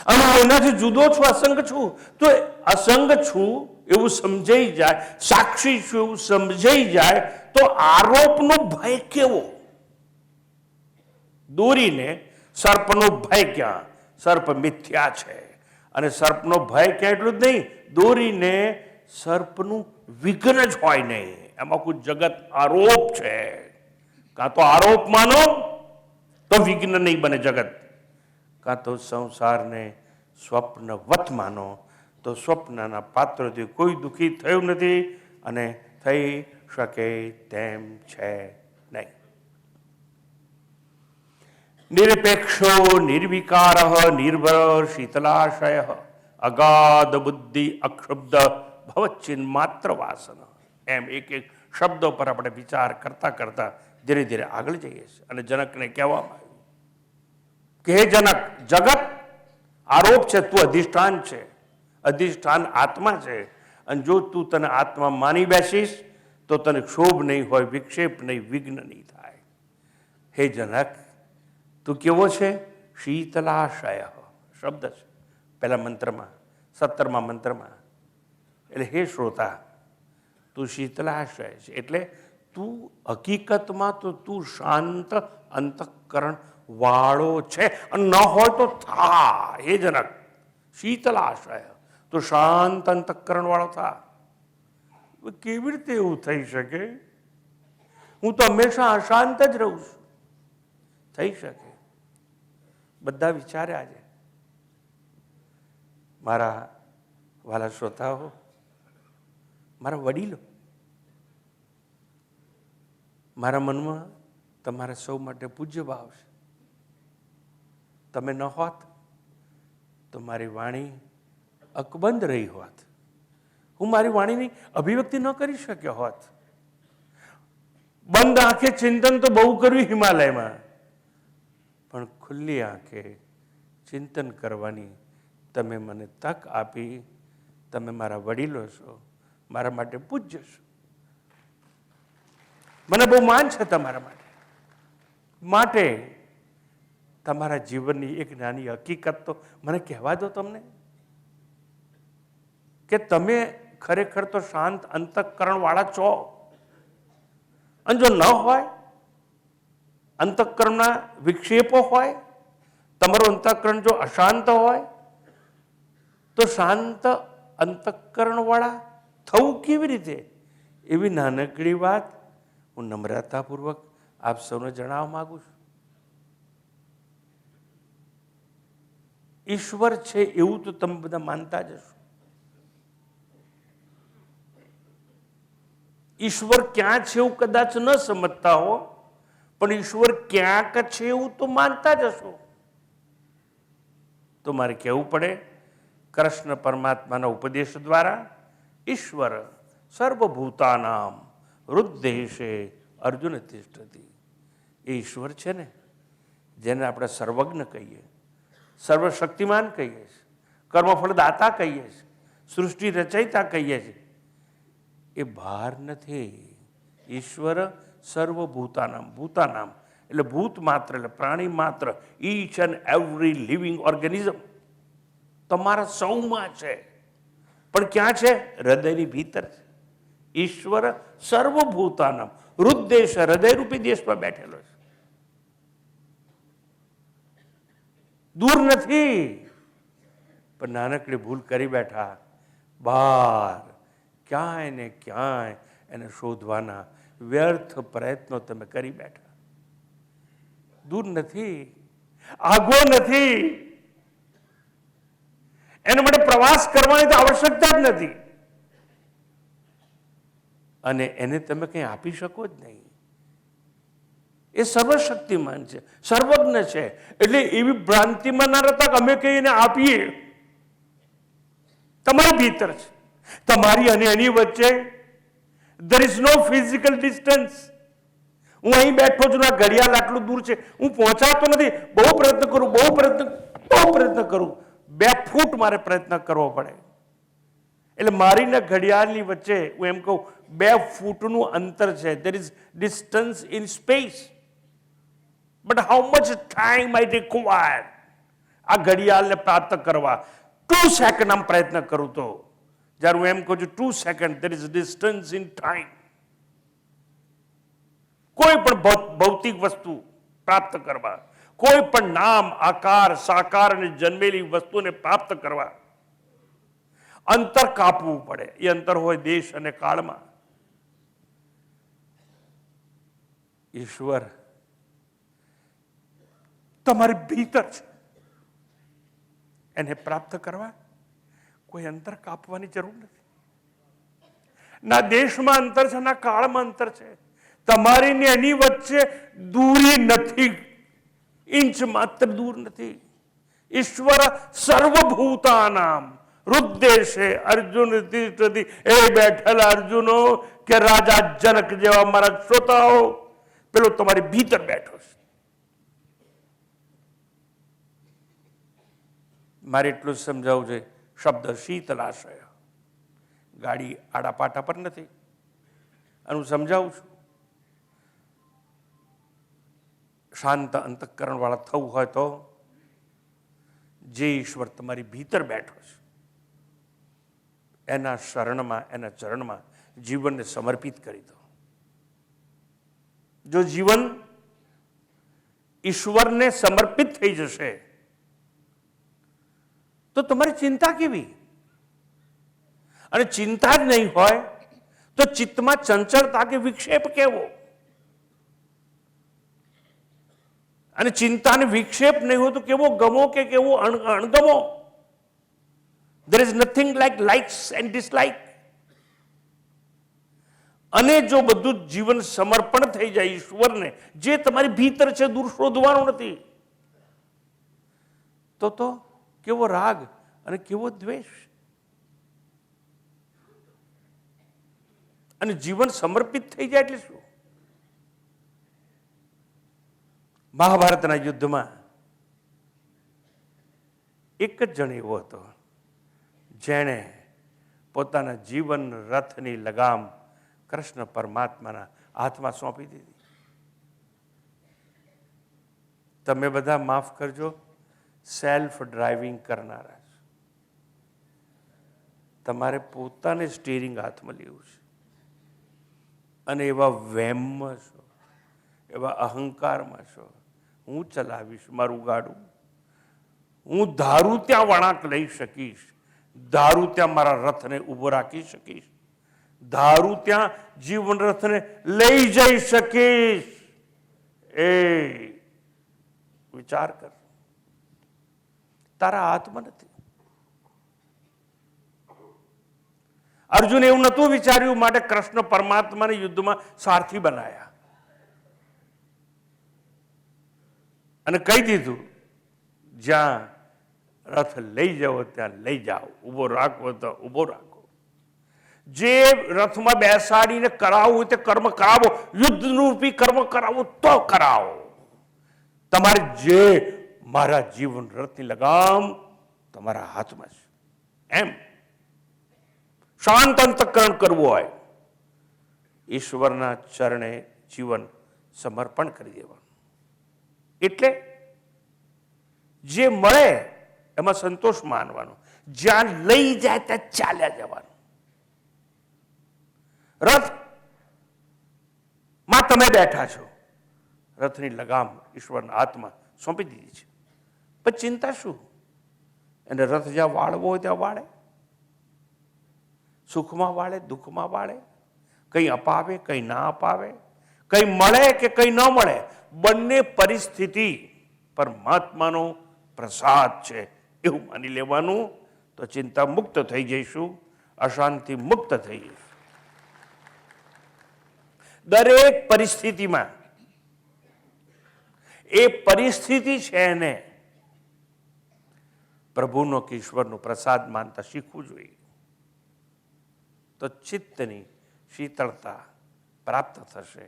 [SPEAKER 2] અને હું એનાથી જુદો છું, અસંગ છું. તો અસંગ છું એવું સમજાઈ જાય, સાક્ષી છું એવું સમજાઈ જાય તો આરોપનો ભય કેવો? દોરીને સર્પનો ભય ક્યાં? સર્પ મિથ્યા છે. અને સર્પનો ભય ક્યાં એટલું જ નહીં, દોરીને સર્પનું વિઘ્ન જ હોય નહીં. એમાં કોઈ જગત આરોપ છે. કાં તો આરોપ માનો તો વિઘ્ન નહીં બને જગત, કાં તો સંસારને સ્વપ્નવત માનો તો સ્વપ્નના પાત્રથી કોઈ દુઃખી થયું નથી અને થઈ શકે તેમ છે નહીં. નિરપેક્ષો નિર્વિકાર નિર્ભર શીતલાશય અગાધ બુદ્ધિ અક્ષુબ્ધ ભવચિન માત્ર વાસન. એમ એક એક શબ્દો પર આપણે વિચાર કરતા કરતા ધીરે ધીરે આગળ જઈએ છીએ. અને જનકને કહેવામાં આવ્યું કે હે જનક, જગત આરોપ છે, તું અધિષ્ઠાન છે, અધિષ્ઠાન આત્મા છે. અને જો તું તને આત્મા માની બેસીશ તો તને ક્ષોભ નહીં હોય, વિક્ષેપ નહીં, વિઘ્ન નહીં થાય. હે જનક, તું કેવો છે? શીતલાશય શબ્દ છે પહેલા મંત્રમાં, 17મા મંત્રમાં. એટલે હે શ્રોતા, તું શીતલાશય છે એટલે તું હકીકતમાં તો તું શાંત અંતઃકરણ વાળો છે. અને ન હોય તો થા. હે જનક, શીતલાશય, તો શાંત અંતઃકરણ વાળો થા. કેવી રીતે એવું થઈ શકે? હું તો હંમેશા અશાંત જ રહું છું. થઈ શકે? બધા વિચાર્યા છે. મારા વાલા શ્રોતાઓ, મારા વડીલો, મારા મનમાં તમારા સૌ માટે પૂજ્ય ભાવ છે. તમે ન હોત તો મારી વાણી અકબંધ રહી હોત. હું મારી વાણીની અભિવ્યક્તિ ન કરી શક્યો હોત. બંધ આંખે ચિંતન તો બહુ કર્યું હિમાલયમાં, પણ ખુલ્લી આંખે ચિંતન કરવાની તમે મને તક આપી. તમે મારા વડીલો છો, મારા માટે પૂજ્ય છો. મને બહુ માન છે તમારા માટે તમારા જીવનની એક નાની હકીકત તો મને કહેવા દો તમને, કે તમે ખરેખર તો શાંત અંતઃકરણ વાળા છો. અને જો ન હોય, અંતઃકરણના વિક્ષેપો હોય, તમારું અંતઃકરણ જો અશાંત હોય, તો શાંત અંતઃકરણ વાળા થવું કેવી રીતે? એવી નાનકડી વાત હું નમ્રતાપૂર્વક આપ સૌને જણાવવા માંગુ છું. ઈશ્વર છે એવું તો તમે બધા માનતા જ હશો. ઈશ્વર ક્યાં છે એવું કદાચ ન સમજતા હો, પણ ઈશ્વર ક્યાંક છે એવું તો માનતા જ હશો. તો મારે કહેવું પડે, કૃષ્ણ પરમાત્માના ઉપદેશ દ્વારા ઈશ્વર સર્વભૂતાનામ હૃદ્દેશે અર્જુન તિષ્ઠતિ. એ ઈશ્વર છે ને, જેને આપણે સર્વજ્ઞ કહીએ, સર્વશક્તિમાન કહીએ છીએ, કર્મફળ દાતા કહીએ છીએ, સૃષ્ટિ રચયિતા કહીએ છીએ, એ બહાર નથી. ઈશ્વર સર્વભૂતાનામ, ભૂતાનામ એટલે ભૂત માત્ર, એટલે પ્રાણી માત્ર, each and every living organism તમારા સૌમાં છે. પણ ક્યાં છે? હૃદયની ભીતર છે. ઈશ્વર સર્વભૂતાનામ હૃદય, હૃદયરૂપી દેશમાં બેઠેલો છે, દૂર નથી. પણ નાનકડી ભૂલ કરી બેઠા. બહાર ક્યાંય ને ક્યાંય એને શોધવાના વ્યર્થ પ્રયત્નો તમે કરી બેઠા. દૂર નથી, આગો નથી, એના માટે પ્રવાસ કરવાની તો આવશ્યકતા જ નથી, અને એને તમે કંઈ આપી શકો જ નહીં. એ સર્વશક્તિમાન છે, સર્વજ્ઞ છે. એટલે એવી ભ્રાંતિમાં ના રહેતા કે અમે કંઈ એને આપીએ. તમારી ભીતર છે, તમારી અને એની વચ્ચે there is no physical distance. હું અહીં બેઠો છું, આ ઘડિયાળ આટલું દૂર છે, હું પહોંચાતો નથી. બહુ પ્રયત્ન કરું, 2 ફૂટ મારે પ્રયત્ન કરવો પડે. એટલે મારી ને ઘડિયાળની વચ્ચે હું એમ કહું 2 ફૂટનું અંતર છે. there is distance in space, but how much time I require આ ઘડિયાળને પ્રાપ્ત કરવા? 2 સેકન્ડ આમ પ્રયત્ન કરું તો, જ્યારે હું એમ કહું છું 2 second, there is distance in time. કોઈ પણ ભૌતિક વસ્તુ પ્રાપ્ત કરવા, કોઈ પણ નામ, આકાર, સાકાર અને જન્મેલી વસ્તુને પ્રાપ્ત કરવા અંતર કાપવું પડે. એ અંતર હોય દેશ અને કાળમાં. ઈશ્વર તમારી ભીતર છે. એને પ્રાપ્ત કરવા કોઈ અંતર કાપવાની જરૂર નથી. ના દેશમાં અંતર છે, ના કાળમાં અંતર છે. તમારી ને એની વચ્ચે દૂરી નથી, ઇંચ માત્ર દૂર નથી. ઈશ્વર સર્વભૂતાનામ હૃદ્દેશે અર્જુન તિષ્ઠતિ. એ બેઠેલા અર્જુનો કે રાજા જનક જેવા મારા શ્રોતાઓ, પેલો તમારી ભીતર બેઠો છે. મારે એટલું જ સમજાવવું છે. શબ્દ શીતલાશય, ગાડી આડા પાટા પર નથી. અને હું સમજાવું છું, શાંત અંતઃકરણ વાળા થવું હોય તો જે ઈશ્વર તમારી ભીતર બેઠો છે એના શરણમાં, એના ચરણમાં જીવનને સમર્પિત કરી દો. જો જીવન ઈશ્વરને સમર્પિત થઈ જશે તો તમારી ચિંતા કેવી? અને ચિંતા જ નહીં હોય તો ચિત્તમાં ચંચળતા કે વિક્ષેપ કેવો? અને ચિંતા અને વિક્ષેપ નહીં હોય તો કેવો ગમો કે કેવો અણગમો? there is nothing like likes and dislike. અને જો બધું જીવન સમર્પણ થઈ જાય ઈશ્વરને, જે તમારી ભીતર છે, દૂર શોધવાનું નથી, તો કેવો રાગ અને કેવો દ્વેષ? અને જીવન સમર્પિત થઈ જાય એટલે શું? મહાભારતના યુદ્ધમાં એક જ જણ એવો હતો જેણે પોતાના જીવન રથની લગામ કૃષ્ણ પરમાત્માના હાથમાં સોંપી દીધી. તમે બધા માફ કરજો, સેલ્ફ ડ્રાઇવિંગ કરનારા છો. તમારે પોતાને સ્ટીરિંગ હાથમાં લેવું છે. અને એવા વહેમમાં છો, એવા અહંકારમાં છો, હું ચલાવીશ મારું ગાડું, હું ધારું ત્યાં વળાંક લઈ શકીશ, ધારું ત્યાં મારા રથને ઊભો રાખી શકીશ, ધારું ત્યાં જીવન રથને લઈ જઈ શકીશ. એ વિચાર કર. તારા હાથમાં નથી. અર્જુન એવું નહોતું વિચાર્યું માટે કૃષ્ણ પરમાત્માને યુદ્ધમાં સારથી બનાયા અને કહી દીધું જ્યાં રથ લઈ જાઓ ત્યાં લઈ જાઓ, ઊભો રાખવો તો ઊભો રાખો. જે રથમાં બેસાડીને કરાવવું તે કર્મ કરાવો, યુદ્ધ રૂપી કર્મ કરાવો તો કરાવો. તમારે જે મારા જીવન રથની લગામ તમારા હાથમાં છે. એમ શાંત અંતઃકરણ કરવું હોય, ઈશ્વરના ચરણે જીવન સમર્પણ કરી દેવાનું. એટલે જે મળે એમાં સંતોષ માનવાનો, જ્યાં લઈ જાય ત્યાં ચાલ્યા જવાનું. રથ માં તમે બેઠા છો, રથની લગામ ઈશ્વરના હાથમાં સોંપી દીધી છે. પછી ચિંતા શું? એને રથ જ્યાં વાળવો હોય ત્યાં વાળે. સુખમાં વાળે, દુઃખમાં વાળે, કંઈ અપાવે, કંઈ ના અપાવે, કંઈ મળે કે કંઈ ન મળે, બંને પરિસ્થિતિ પરમાત્માનો પ્રસાદ છે એવું માની લેવાનું. તો ચિંતા મુક્ત થઈ જઈશું, અશાંતિ મુક્ત થઈ જઈશું. દરેક પરિસ્થિતિમાં એ પરિસ્થિતિ છે એને પ્રભુનો કે ઈશ્વરનો પ્રસાદ માનતા શીખવું જોઈએ. તો ચિત્તની શીતળતા પ્રાપ્ત થશે.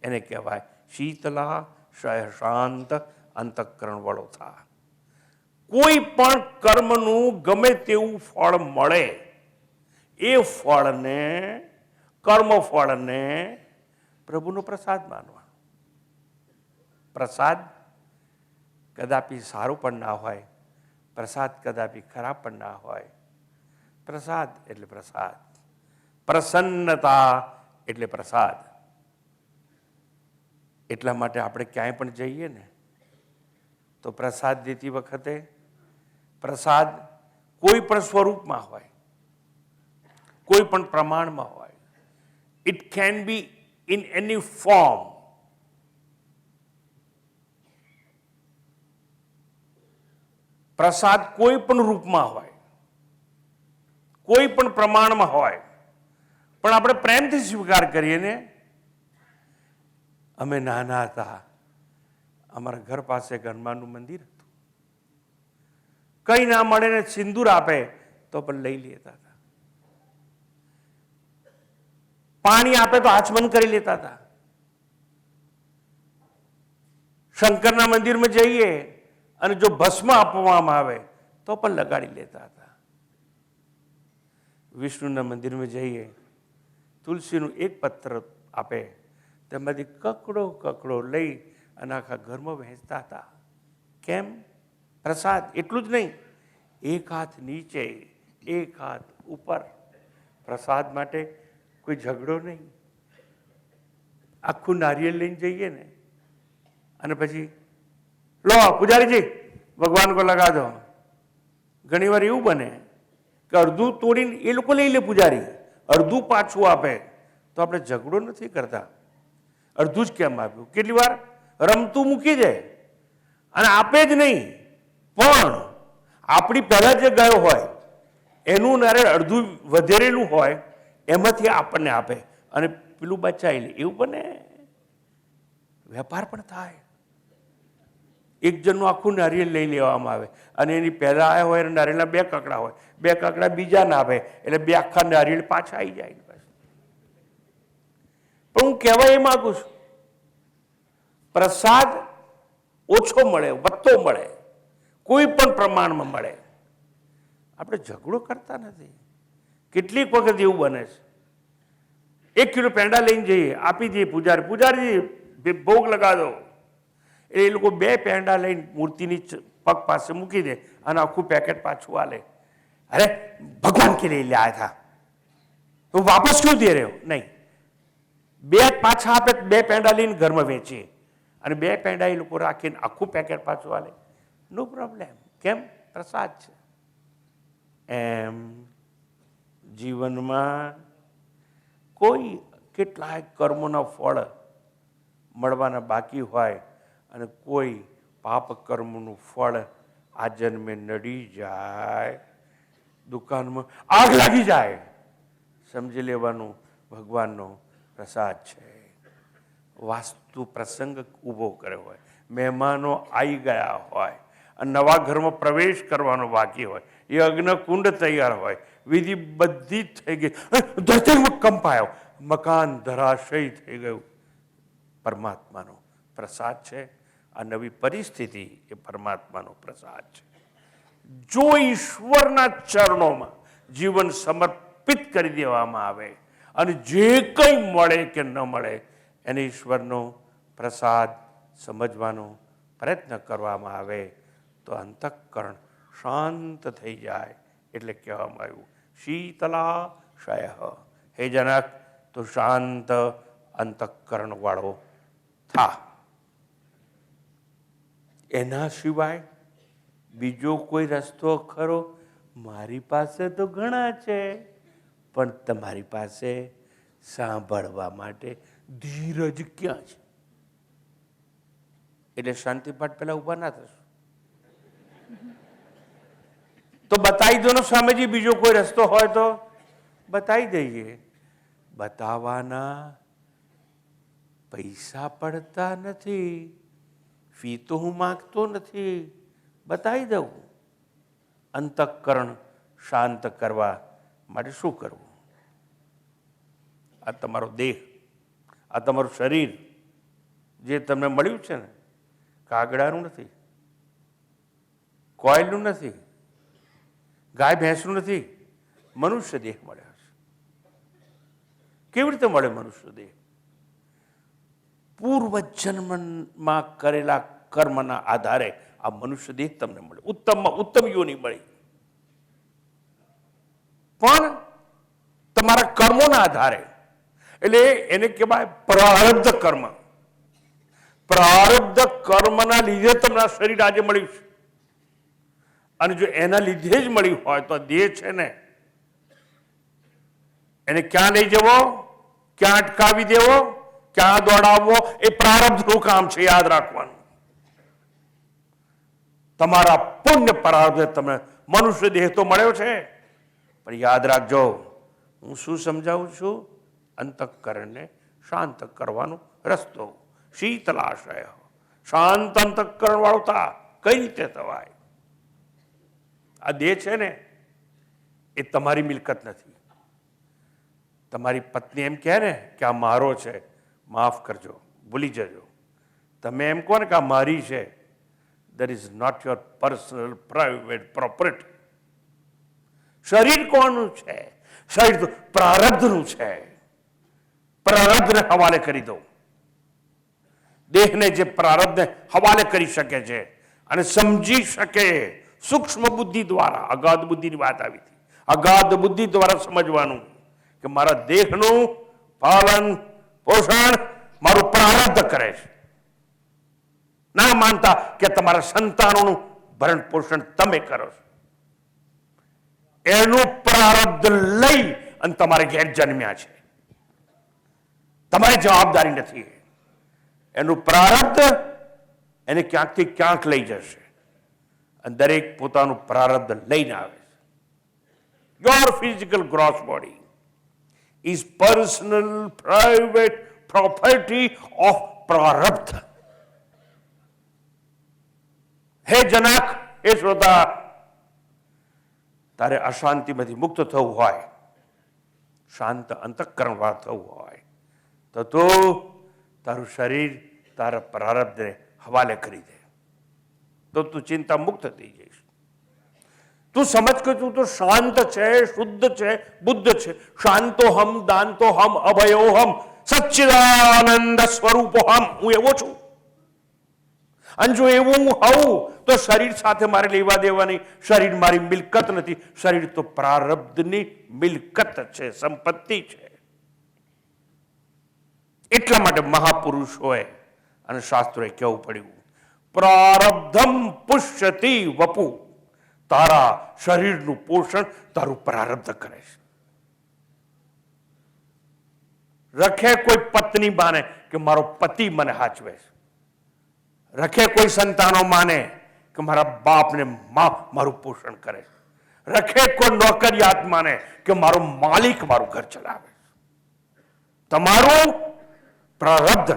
[SPEAKER 2] એને કહેવાય શીતલા શાંત અંતઃકરણ વળો થા. કોઈ પણ કર્મનું ગમે તેવું ફળ મળે, એ ફળને, કર્મ ફળને પ્રભુનો પ્રસાદ માનવા. પ્રસાદ કદાપી સારું પણ ના હોય, પ્રસાદ કદાપી ખરાબ પણ ના હોય. પ્રસાદ એટલે પ્રસાદ, પ્રસન્નતા એટલે પ્રસાદ. એટલા માટે આપણે ક્યાંય પણ જઈએ ને તો પ્રસાદ દેતી વખતે પ્રસાદ કોઈ પણ સ્વરૂપમાં હોય, કોઈ પણ પ્રમાણમાં હોય. It can be in any form. પ્રસાદ કોઈ પણ રૂપમાં હોય, કોઈ પણ પ્રમાણમાં હોય, પણ આપણે પ્રેમથી સ્વીકાર કરીએ ને. અમે નાના હતા, અમારા ઘર પાસે એક હનુમાનનું મંદિર હતું. કંઈ ના મળે ને સિંદૂર આપે તો પણ લઈ લેતા હતા. પાણી આપે તો આચમન કરી લેતા હતા. શંકરના મંદિરમાં જઈએ અને જો ભસ્મ આપવામાં આવે તો પણ લગાડી લેતા હતા. વિષ્ણુના મંદિરમાં જઈએ, તુલસીનું એક પત્ર આપે, તેમાંથી કકડો લઈ અને આખા ઘરમાં વહેંચતા હતા. કેમ? પ્રસાદ. એટલું જ નહીં, એક હાથ નીચે, એક હાથ ઉપર. પ્રસાદ માટે કોઈ ઝઘડો નહીં. આખું નારિયેળ લઈને જઈએ ને અને પછી લો પૂજારીજી ભગવાન કો લગા દો. ઘણી વાર એવું બને કે અડધું તોડીને એ લોકો લઈ લે પૂજારી, અડધું પાછું આપે. તો આપણે ઝઘડો નથી કરતા, અડધું જ કેમ આપ્યું. કેટલી વાર રમતું મૂકી દે અને આપે જ નહીં, પણ આપણી પહેલા જે ગયો હોય એનું નારિયેળ અડધું વધેરેલું હોય એમાંથી આપણને આપે અને પેલું બચાવી લે. એવું બને. વેપાર પણ થાય. એક જણનું આખું નારિયેળ લઈ લેવામાં આવે અને એની પહેલા આવ્યા હોય અને નારિયેળના 2 કકડા હોય, 2 કકડા બીજાને આપે એટલે 2 આખા નારિયેળ પાછા આવી જાય. પણ હું કહેવા એ માંગુ છું, પ્રસાદ ઓછો મળે, વધતો મળે, કોઈ પણ પ્રમાણમાં મળે. આપણે ઝઘડો કરતા નથી. કેટલીક વખત એવું બને છે, 1 કિલો પેંડા લઈને જઈએ, આપી દઈએ પૂજારી ભોગ લગા દો. એ લોકો 2 પેંડા લઈને મૂર્તિની પગ પાસે મૂકી દે અને આખું પેકેટ પાછું આલે. અરે ભગવાન કે लिए लाया था तो वापस क्यों दे रहे हो? नहीं, 2 પાછા આપે, 2 પેંડા લઈને ઘરમાં વેચીએ અને 2 પેંડા એ લોકો રાખીને આખું પેકેટ પાછું આલે. નો પ્રોબ્લેમ. કેમ? પ્રસાદ છે. એમ જીવનમાં કોઈ કેટલાય કર્મોના ફળ મળવાના બાકી હોય અને કોઈ પાપ કર્મનું ફળ આ જન્મે નડી જાય, દુકાનમાં આગ લાગી જાય, સમજી લેવાનું ભગવાનનો પ્રસાદ છે. વાસ્તુ પ્રસંગ ઊભો કર્યો હોય, મહેમાનો આવી ગયા હોય અને નવા ઘરમાં પ્રવેશ કરવાનો બાકી હોય, એ અગ્નિકુંડ તૈયાર હોય, વિધિ બધી જ થઈ ગઈ, ધરતીમાં કંપ આવ્યો, મકાન ધરાશયી થઈ ગયું. પરમાત્માનો પ્રસાદ છે. આ નવી પરિસ્થિતિ એ પરમાત્માનો પ્રસાદ છે. જો ઈશ્વરના ચરણોમાં જીવન સમર્પિત કરી દેવામાં આવે અને જે કંઈ મળે કે ન મળે એને ઈશ્વરનો પ્રસાદ સમજવાનો પ્રયત્ન કરવામાં આવે તો અંતઃકરણ શાંત થઈ જાય. એટલે કહેવામાં આવ્યું શીતલા શય. હે જનક, તો શાંત અંતઃકરણ વાળો થા. એના સિવાય બીજો કોઈ રસ્તો ખરો? મારી પાસે તો ઘણા છે, પણ તમારી પાસે સાંભળવા માટે ધીરજ ક્યાં છે? એટલે શાંતિપાઠ પહેલા ઊભા ના થશો તો બતાવી દો ને સ્વામીજી, બીજો કોઈ રસ્તો હોય તો બતાવી દઈએ. બતાવવાના પૈસા પડતા નથી, ફી તો હું માંગતો નથી, બતાવી દઉં. અંતઃકરણ શાંત કરવા માટે શું કરવું? આ તમારો દેહ, આ તમારું શરીર જે તમને મળ્યું છે ને, કાગડાનું નથી, કોયલનું નથી, ગાય ભેંસનું નથી, મનુષ્ય દેહ મળ્યો છે. કેવી રીતે મળે મનુષ્ય દેહ? પૂર્વ જન્મમાં કરેલા કર્મના આધારે આ મનુષ્ય દેહ તમને મળે. ઉત્તમમાં ઉત્તમ યોની મળી, પણ તમારા કર્મોના આધારે. એટલે એને કહેવાય પ્રારબ્ધ કર્મ. પ્રારબ્ધ કર્મના લીધે તમને આ શરીર આજે મળ્યું છે. અને જો એના લીધે જ મળ્યું હોય તો દેહ છે ને, એને ક્યાં લઈ જવો, ક્યાં અટકાવી દેવો, ક્યાં દોડાવવો, એ પ્રારબ્ધનું કામ છે. યાદ રાખવાનું. તમારા પુણ્ય પ્રારબ્ધે તમને મનુષ્ય દેહ તો મળ્યો છે, પણ યાદ રાખજો, હું શું સમજાવું છું? અંતઃકરણને શાંત કરવાનો રસ્તો. શીતલાશય, શાંત અંતઃકરણ વાળો થા. કઈ રીતે થવાય? આ દેહ છે ને, એ તમારી મિલકત નથી. તમારી પત્ની એમ કહે ને કે આ મારો છે, માફ કરજો, ભૂલી જજો. તમે એમ કહો ને કે આ મારી છે, that is not your personal private property. શરીર કોનું છે? શરીર તો પ્રારબ્ધનું છે. પ્રારબ્ધને હવાલે કરી દો. દેહને જે પ્રારબ્ધને હવાલે કરી શકે છે અને સમજી શકે સૂક્ષ્મ બુદ્ધિ દ્વારા, અગાધ બુદ્ધિની વાત આવી હતી, અગાધ બુદ્ધિ દ્વારા સમજવાનું કે મારા દેહનું પાલન પોષણ મારું પ્રારબ્ધ કરે છે. ના માનતા કે તમારા સંતાનોનું ભરણ પોષણ તમે કરો છો. એનું પ્રારબ્ધ લઈ અને તમારે ઘેર જન્મ્યા છે. તમારી જવાબદારી નથી. એનું પ્રારબ્ધ એને ક્યાંકથી ક્યાંક લઈ જશે. અને દરેક પોતાનું પ્રારબ્ધ લઈને આવે છે. Your physical gross body is personal private property of પ્રારબ્ધ. હે જનક, હે શ્રોતા, તારે અશાંતિમાંથી મુક્ત થવું હોય, શાંત અંતઃકરણ વાળું થવું હોય, તો તું તારું શરીર તારા પ્રારબ્ધને હવાલે કરી દે, તો તું ચિંતા મુક્ત થઈ જઈશ. તું સમજ કે તું તો શાંત છે, શુદ્ધ છે, બુદ્ધ છે. શાંતો હમ, દાંતો હમ, અભયો હમ, સચ્ચિદાનંદ સ્વરૂપો હમ. હું એવો છું. અને જો એવું હું હોઉં તો શરીર સાથે મારે લેવા દેવાની. શરીર મારી મિલકત નથી. શરીર તો પ્રારબ્ધની મિલકત છે, સંપત્તિ છે. એટલા માટે મહાપુરુષોએ અને શાસ્ત્રોએ કહેવું પડ્યું, પ્રારબ્ધમ પુષ્યતિ વપુ. તારા શરીરનું પોષણ તારું પ્રારબ્ધ કરે છે. રખે કોઈ પત્ની માને કે મારો પતિ મને હાચવે છે. રખે કોઈ સંતાનો માને કે મારા બાપને મારું પોષણ કરે છે. રખે કોઈ નોકરિયાત માને કે મારો માલિક મારું ઘર ચલાવે છે. તમારું પ્રારબ્ધ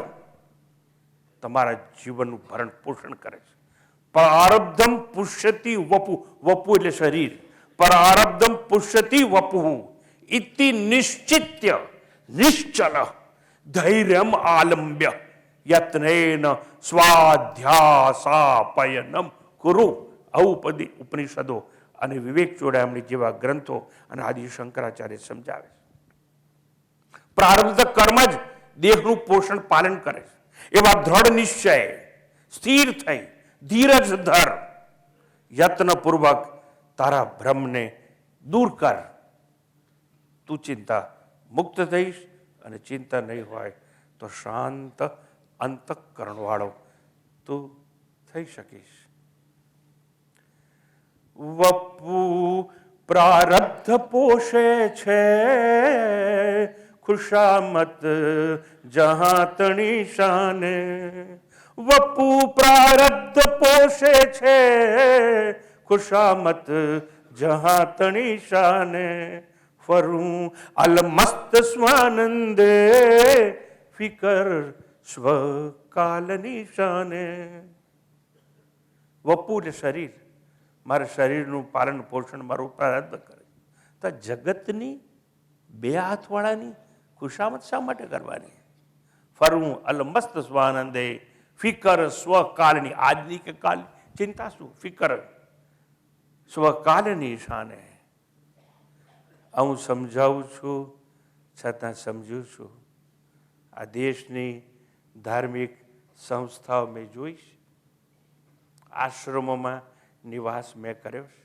[SPEAKER 2] તમારા જીવનનું ભરણ પોષણ કરે છે. પ્રારબ્ધમ પુષ્યતિ વપુ. વપુ એટલે શરીર. પ્રારબ્ધમ પુષ્યતિ વપુ ઇતિ નિશ્ચિત્ય નિશ્ચલ ધૈર્યમ આલંબ્ય યત્નેન સ્વાધ્યાસાપયનમ કુરુ. આવું ઉપનિષદો અને વિવેક ચોડામણી જેવા ગ્રંથો અને આદિ શંકરાચાર્ય સમજાવે છે. પ્રારબ્ધ કર્મ જ દેહનું પોષણ પાલન કરે છે. એવા દ્રઢ નિશ્ચય, સ્થિર થઈ, ધીરજ ધર, યત્નપૂર્વક તારા ભ્રમને દૂર કર. તું ચિંતા મુક્ત થઈશ. અને ચિંતા નહીં હોય તો શાંત અંતઃકરણ વાળો તું થઈ શકીશ. વપુ પ્રારબ્ધ પોષે છે ખુશામત જહાં તણી શાને. વપુ પ્રારબ્ધ પોષે છે ખુશામત જહાં તણી શાને. ફરું અલમસ્ત સ્વાનંદે ફિકર સ્વકાલની શાને. વપુ એટલે શરીર, મારા શરીરનું પાલન પોષણ મારું પ્રારબ્ધ કરે. તો જગતની બે હાથવાળાની ખુશામત શા માટે કરવાની? ફરું અલમસ્ત સ્વાનંદે ફિકર સ્વકાલની, આજની કે કાલની ચિંતા શું? ફિકર સ્વકાલની શાને. હું સમજાવું છું છતાં સમજું છું. આ દેશની ધાર્મિક સંસ્થાઓ મેં જોઈ છે, આશ્રમોમાં નિવાસ મેં કર્યો છે.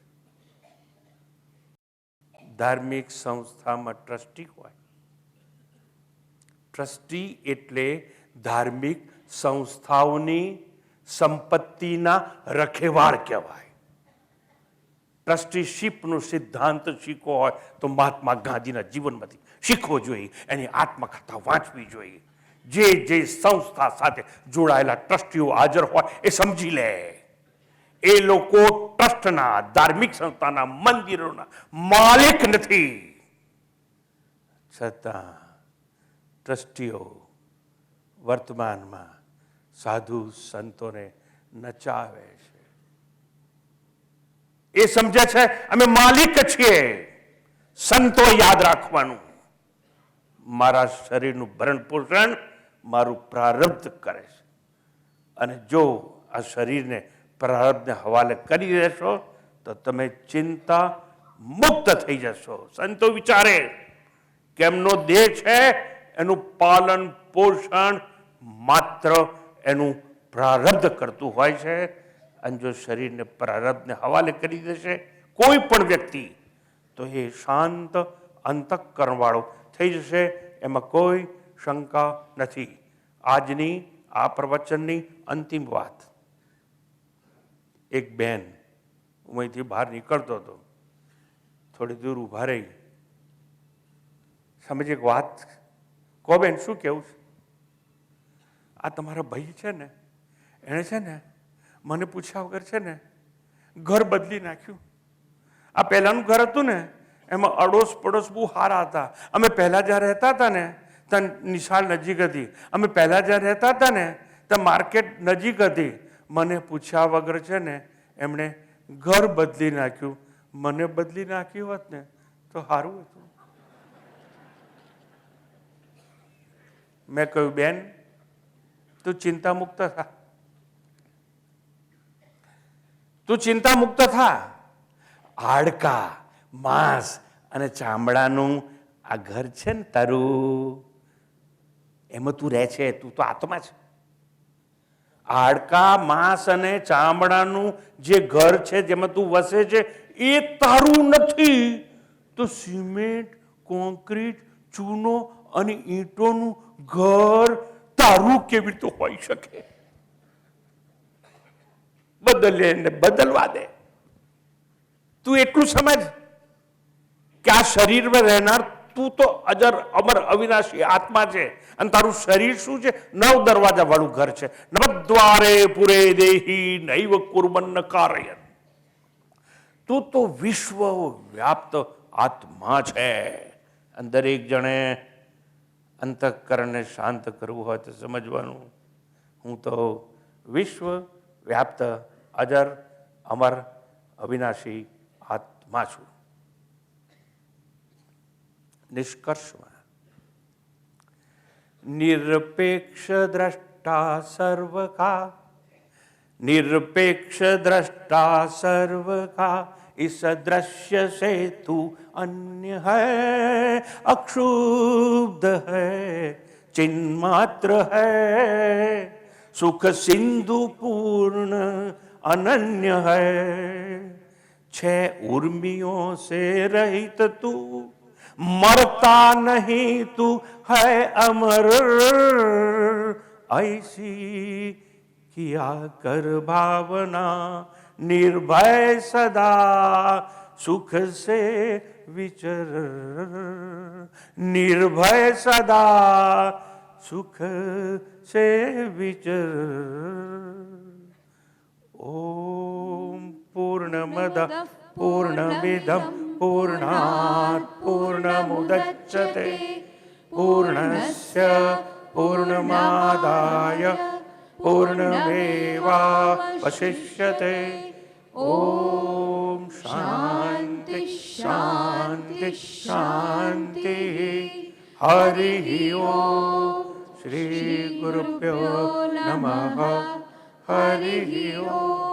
[SPEAKER 2] ધાર્મિક સંસ્થામાં ટ્રસ્ટી હોય. ટ્રસ્ટી એટલે ધાર્મિક સંસ્થાઓની સંપત્તિના રખેવાળ કહેવાય. ટ્રસ્ટીશીપનો સિદ્ધાંત શીખવો હોય તો મહાત્મા ગાંધીના જીવનમાંથી શીખવો જોઈએ, એની આત્મકથા વાંચવી જોઈએ. જે જે સંસ્થા સાથે જોડાયેલા ટ્રસ્ટીઓ હાજર હોય એ સમજી લે એ લોકો ટ્રસ્ટના, ધાર્મિક સંસ્થાના, મંદિરોના માલિક નથી, છતાં ટ્રસ્ટીઓ વર્તમાનમાં સાધુ સંતોને નચાવે છે. એ સમજે છે અમે માલિક છીએ. સંતો યાદ રાખવાનું, મારા શરીરનું ભરણ પોષણ મારું પ્રારબ્ધ કરે છે, અને જો આ શરીરને પ્રારબ્ધને હવાલે કરી દેશો તો તમે ચિંતા મુક્ત થઈ જશો. સંતો વિચારે કે એમનો દેહ છે એનું પાલન પોષણ માત્ર એનું પ્રારબ્ધ કરતું હોય છે, અને જો શરીરને પ્રારબ્ધને હવાલે કરી દેશે કોઈ પણ વ્યક્તિ તો એ શાંત અંતઃકરણવાળો થઈ જશે. એમાં કોઈ શંકા નથી. આજની આ પ્રવચનની અંતિમ વાત. એક બેન, હું અહીંથી બહાર નીકળતો હતો, થોડી દૂર ઊભા રહી, સમજ એક વાત કહો બેન, શું કહેવું છે? આ તમારા ભાઈ છે ને, એણે છે ને મને પૂછ્યા વગર છે ને ઘર બદલી નાખ્યું. આ પહેલાંનું ઘર હતું ને એમાં અડોશ પડોશ બહુ સારા હતા. અમે પહેલાં જ્યાં રહેતા હતા ને ત્યાં નિશાળ નજીક હતી. અમે પહેલાં જ્યાં રહેતા હતા ને ત્યાં માર્કેટ નજીક હતી. મને પૂછ્યા વગર છે ને એમણે ઘર બદલી નાખ્યું. મને બદલી નાખ્યું હોત ને તો સારું હતું. મેં કહ્યું બેન તું ચિંતા મુક્ત થા, તું ચિંતા મુક્ત થા. હાડકા, માંસ અને ચામડાનું આ ઘર છે ને તારું, એમાં તું રહે છે, તું તો આત્મા છે. હાડકા, માંસ અને ચામડાનું જે ઘર છે જેમાં તું વસે છે એ તારું નથી. તો સિમેન્ટ, કોન્ક્રીટ, ચૂનો અને ઈંટોનું ઘર તારું કેવી રીતે હોઈ શકે? બદલે ને બદલવા દે. તું એટલું સમજ કે આ શરીરમાં રહેનાર તું તો અજર અમર અવિનાશી આત્મા છે, અને તારું શરીર શું છે? 9 દરવાજા વાળું ઘર છે. નવદ્વારે પુરે દેહી નૈવ કુર્બન કારયન. તું તો વિશ્વ વ્યાપ્ત આત્મા છે. અંદર એક જણે અંતઃકરણને શાંત કરવું હોય તો સમજવાનું, હું તો વિશ્વ વ્યાપ્ત અજર અમર અવિનાશી આત્મા છું. નિષ્કર્ષમાં નિરપેક્ષ દ્રષ્ટા સર્વકા, નિરપેક્ષ દ્રષ્ટા સર્વકા इस दृश्य से तू अन्य है, अक्षुब्ध है, चिन्मात्र है, सुख सिंधु पूर्ण अनन्य है. छह उर्मियों से रहित तू, मरता नहीं तू है अमर. ऐसी किया कर भावना निर्भय सदा सुख से विचर, निर्भय सदा सुख से विचर। ओम पूर्णमद पूर्णमिदं पूर्णात् पूर्णमुदच्यते पूर्णस्य पूर्णमादाय पूर्णमेवावशिष्यते। ओम शांति शांति शांति। हरि ओम। श्री गुरुभ्यो नमः। हरि ओम।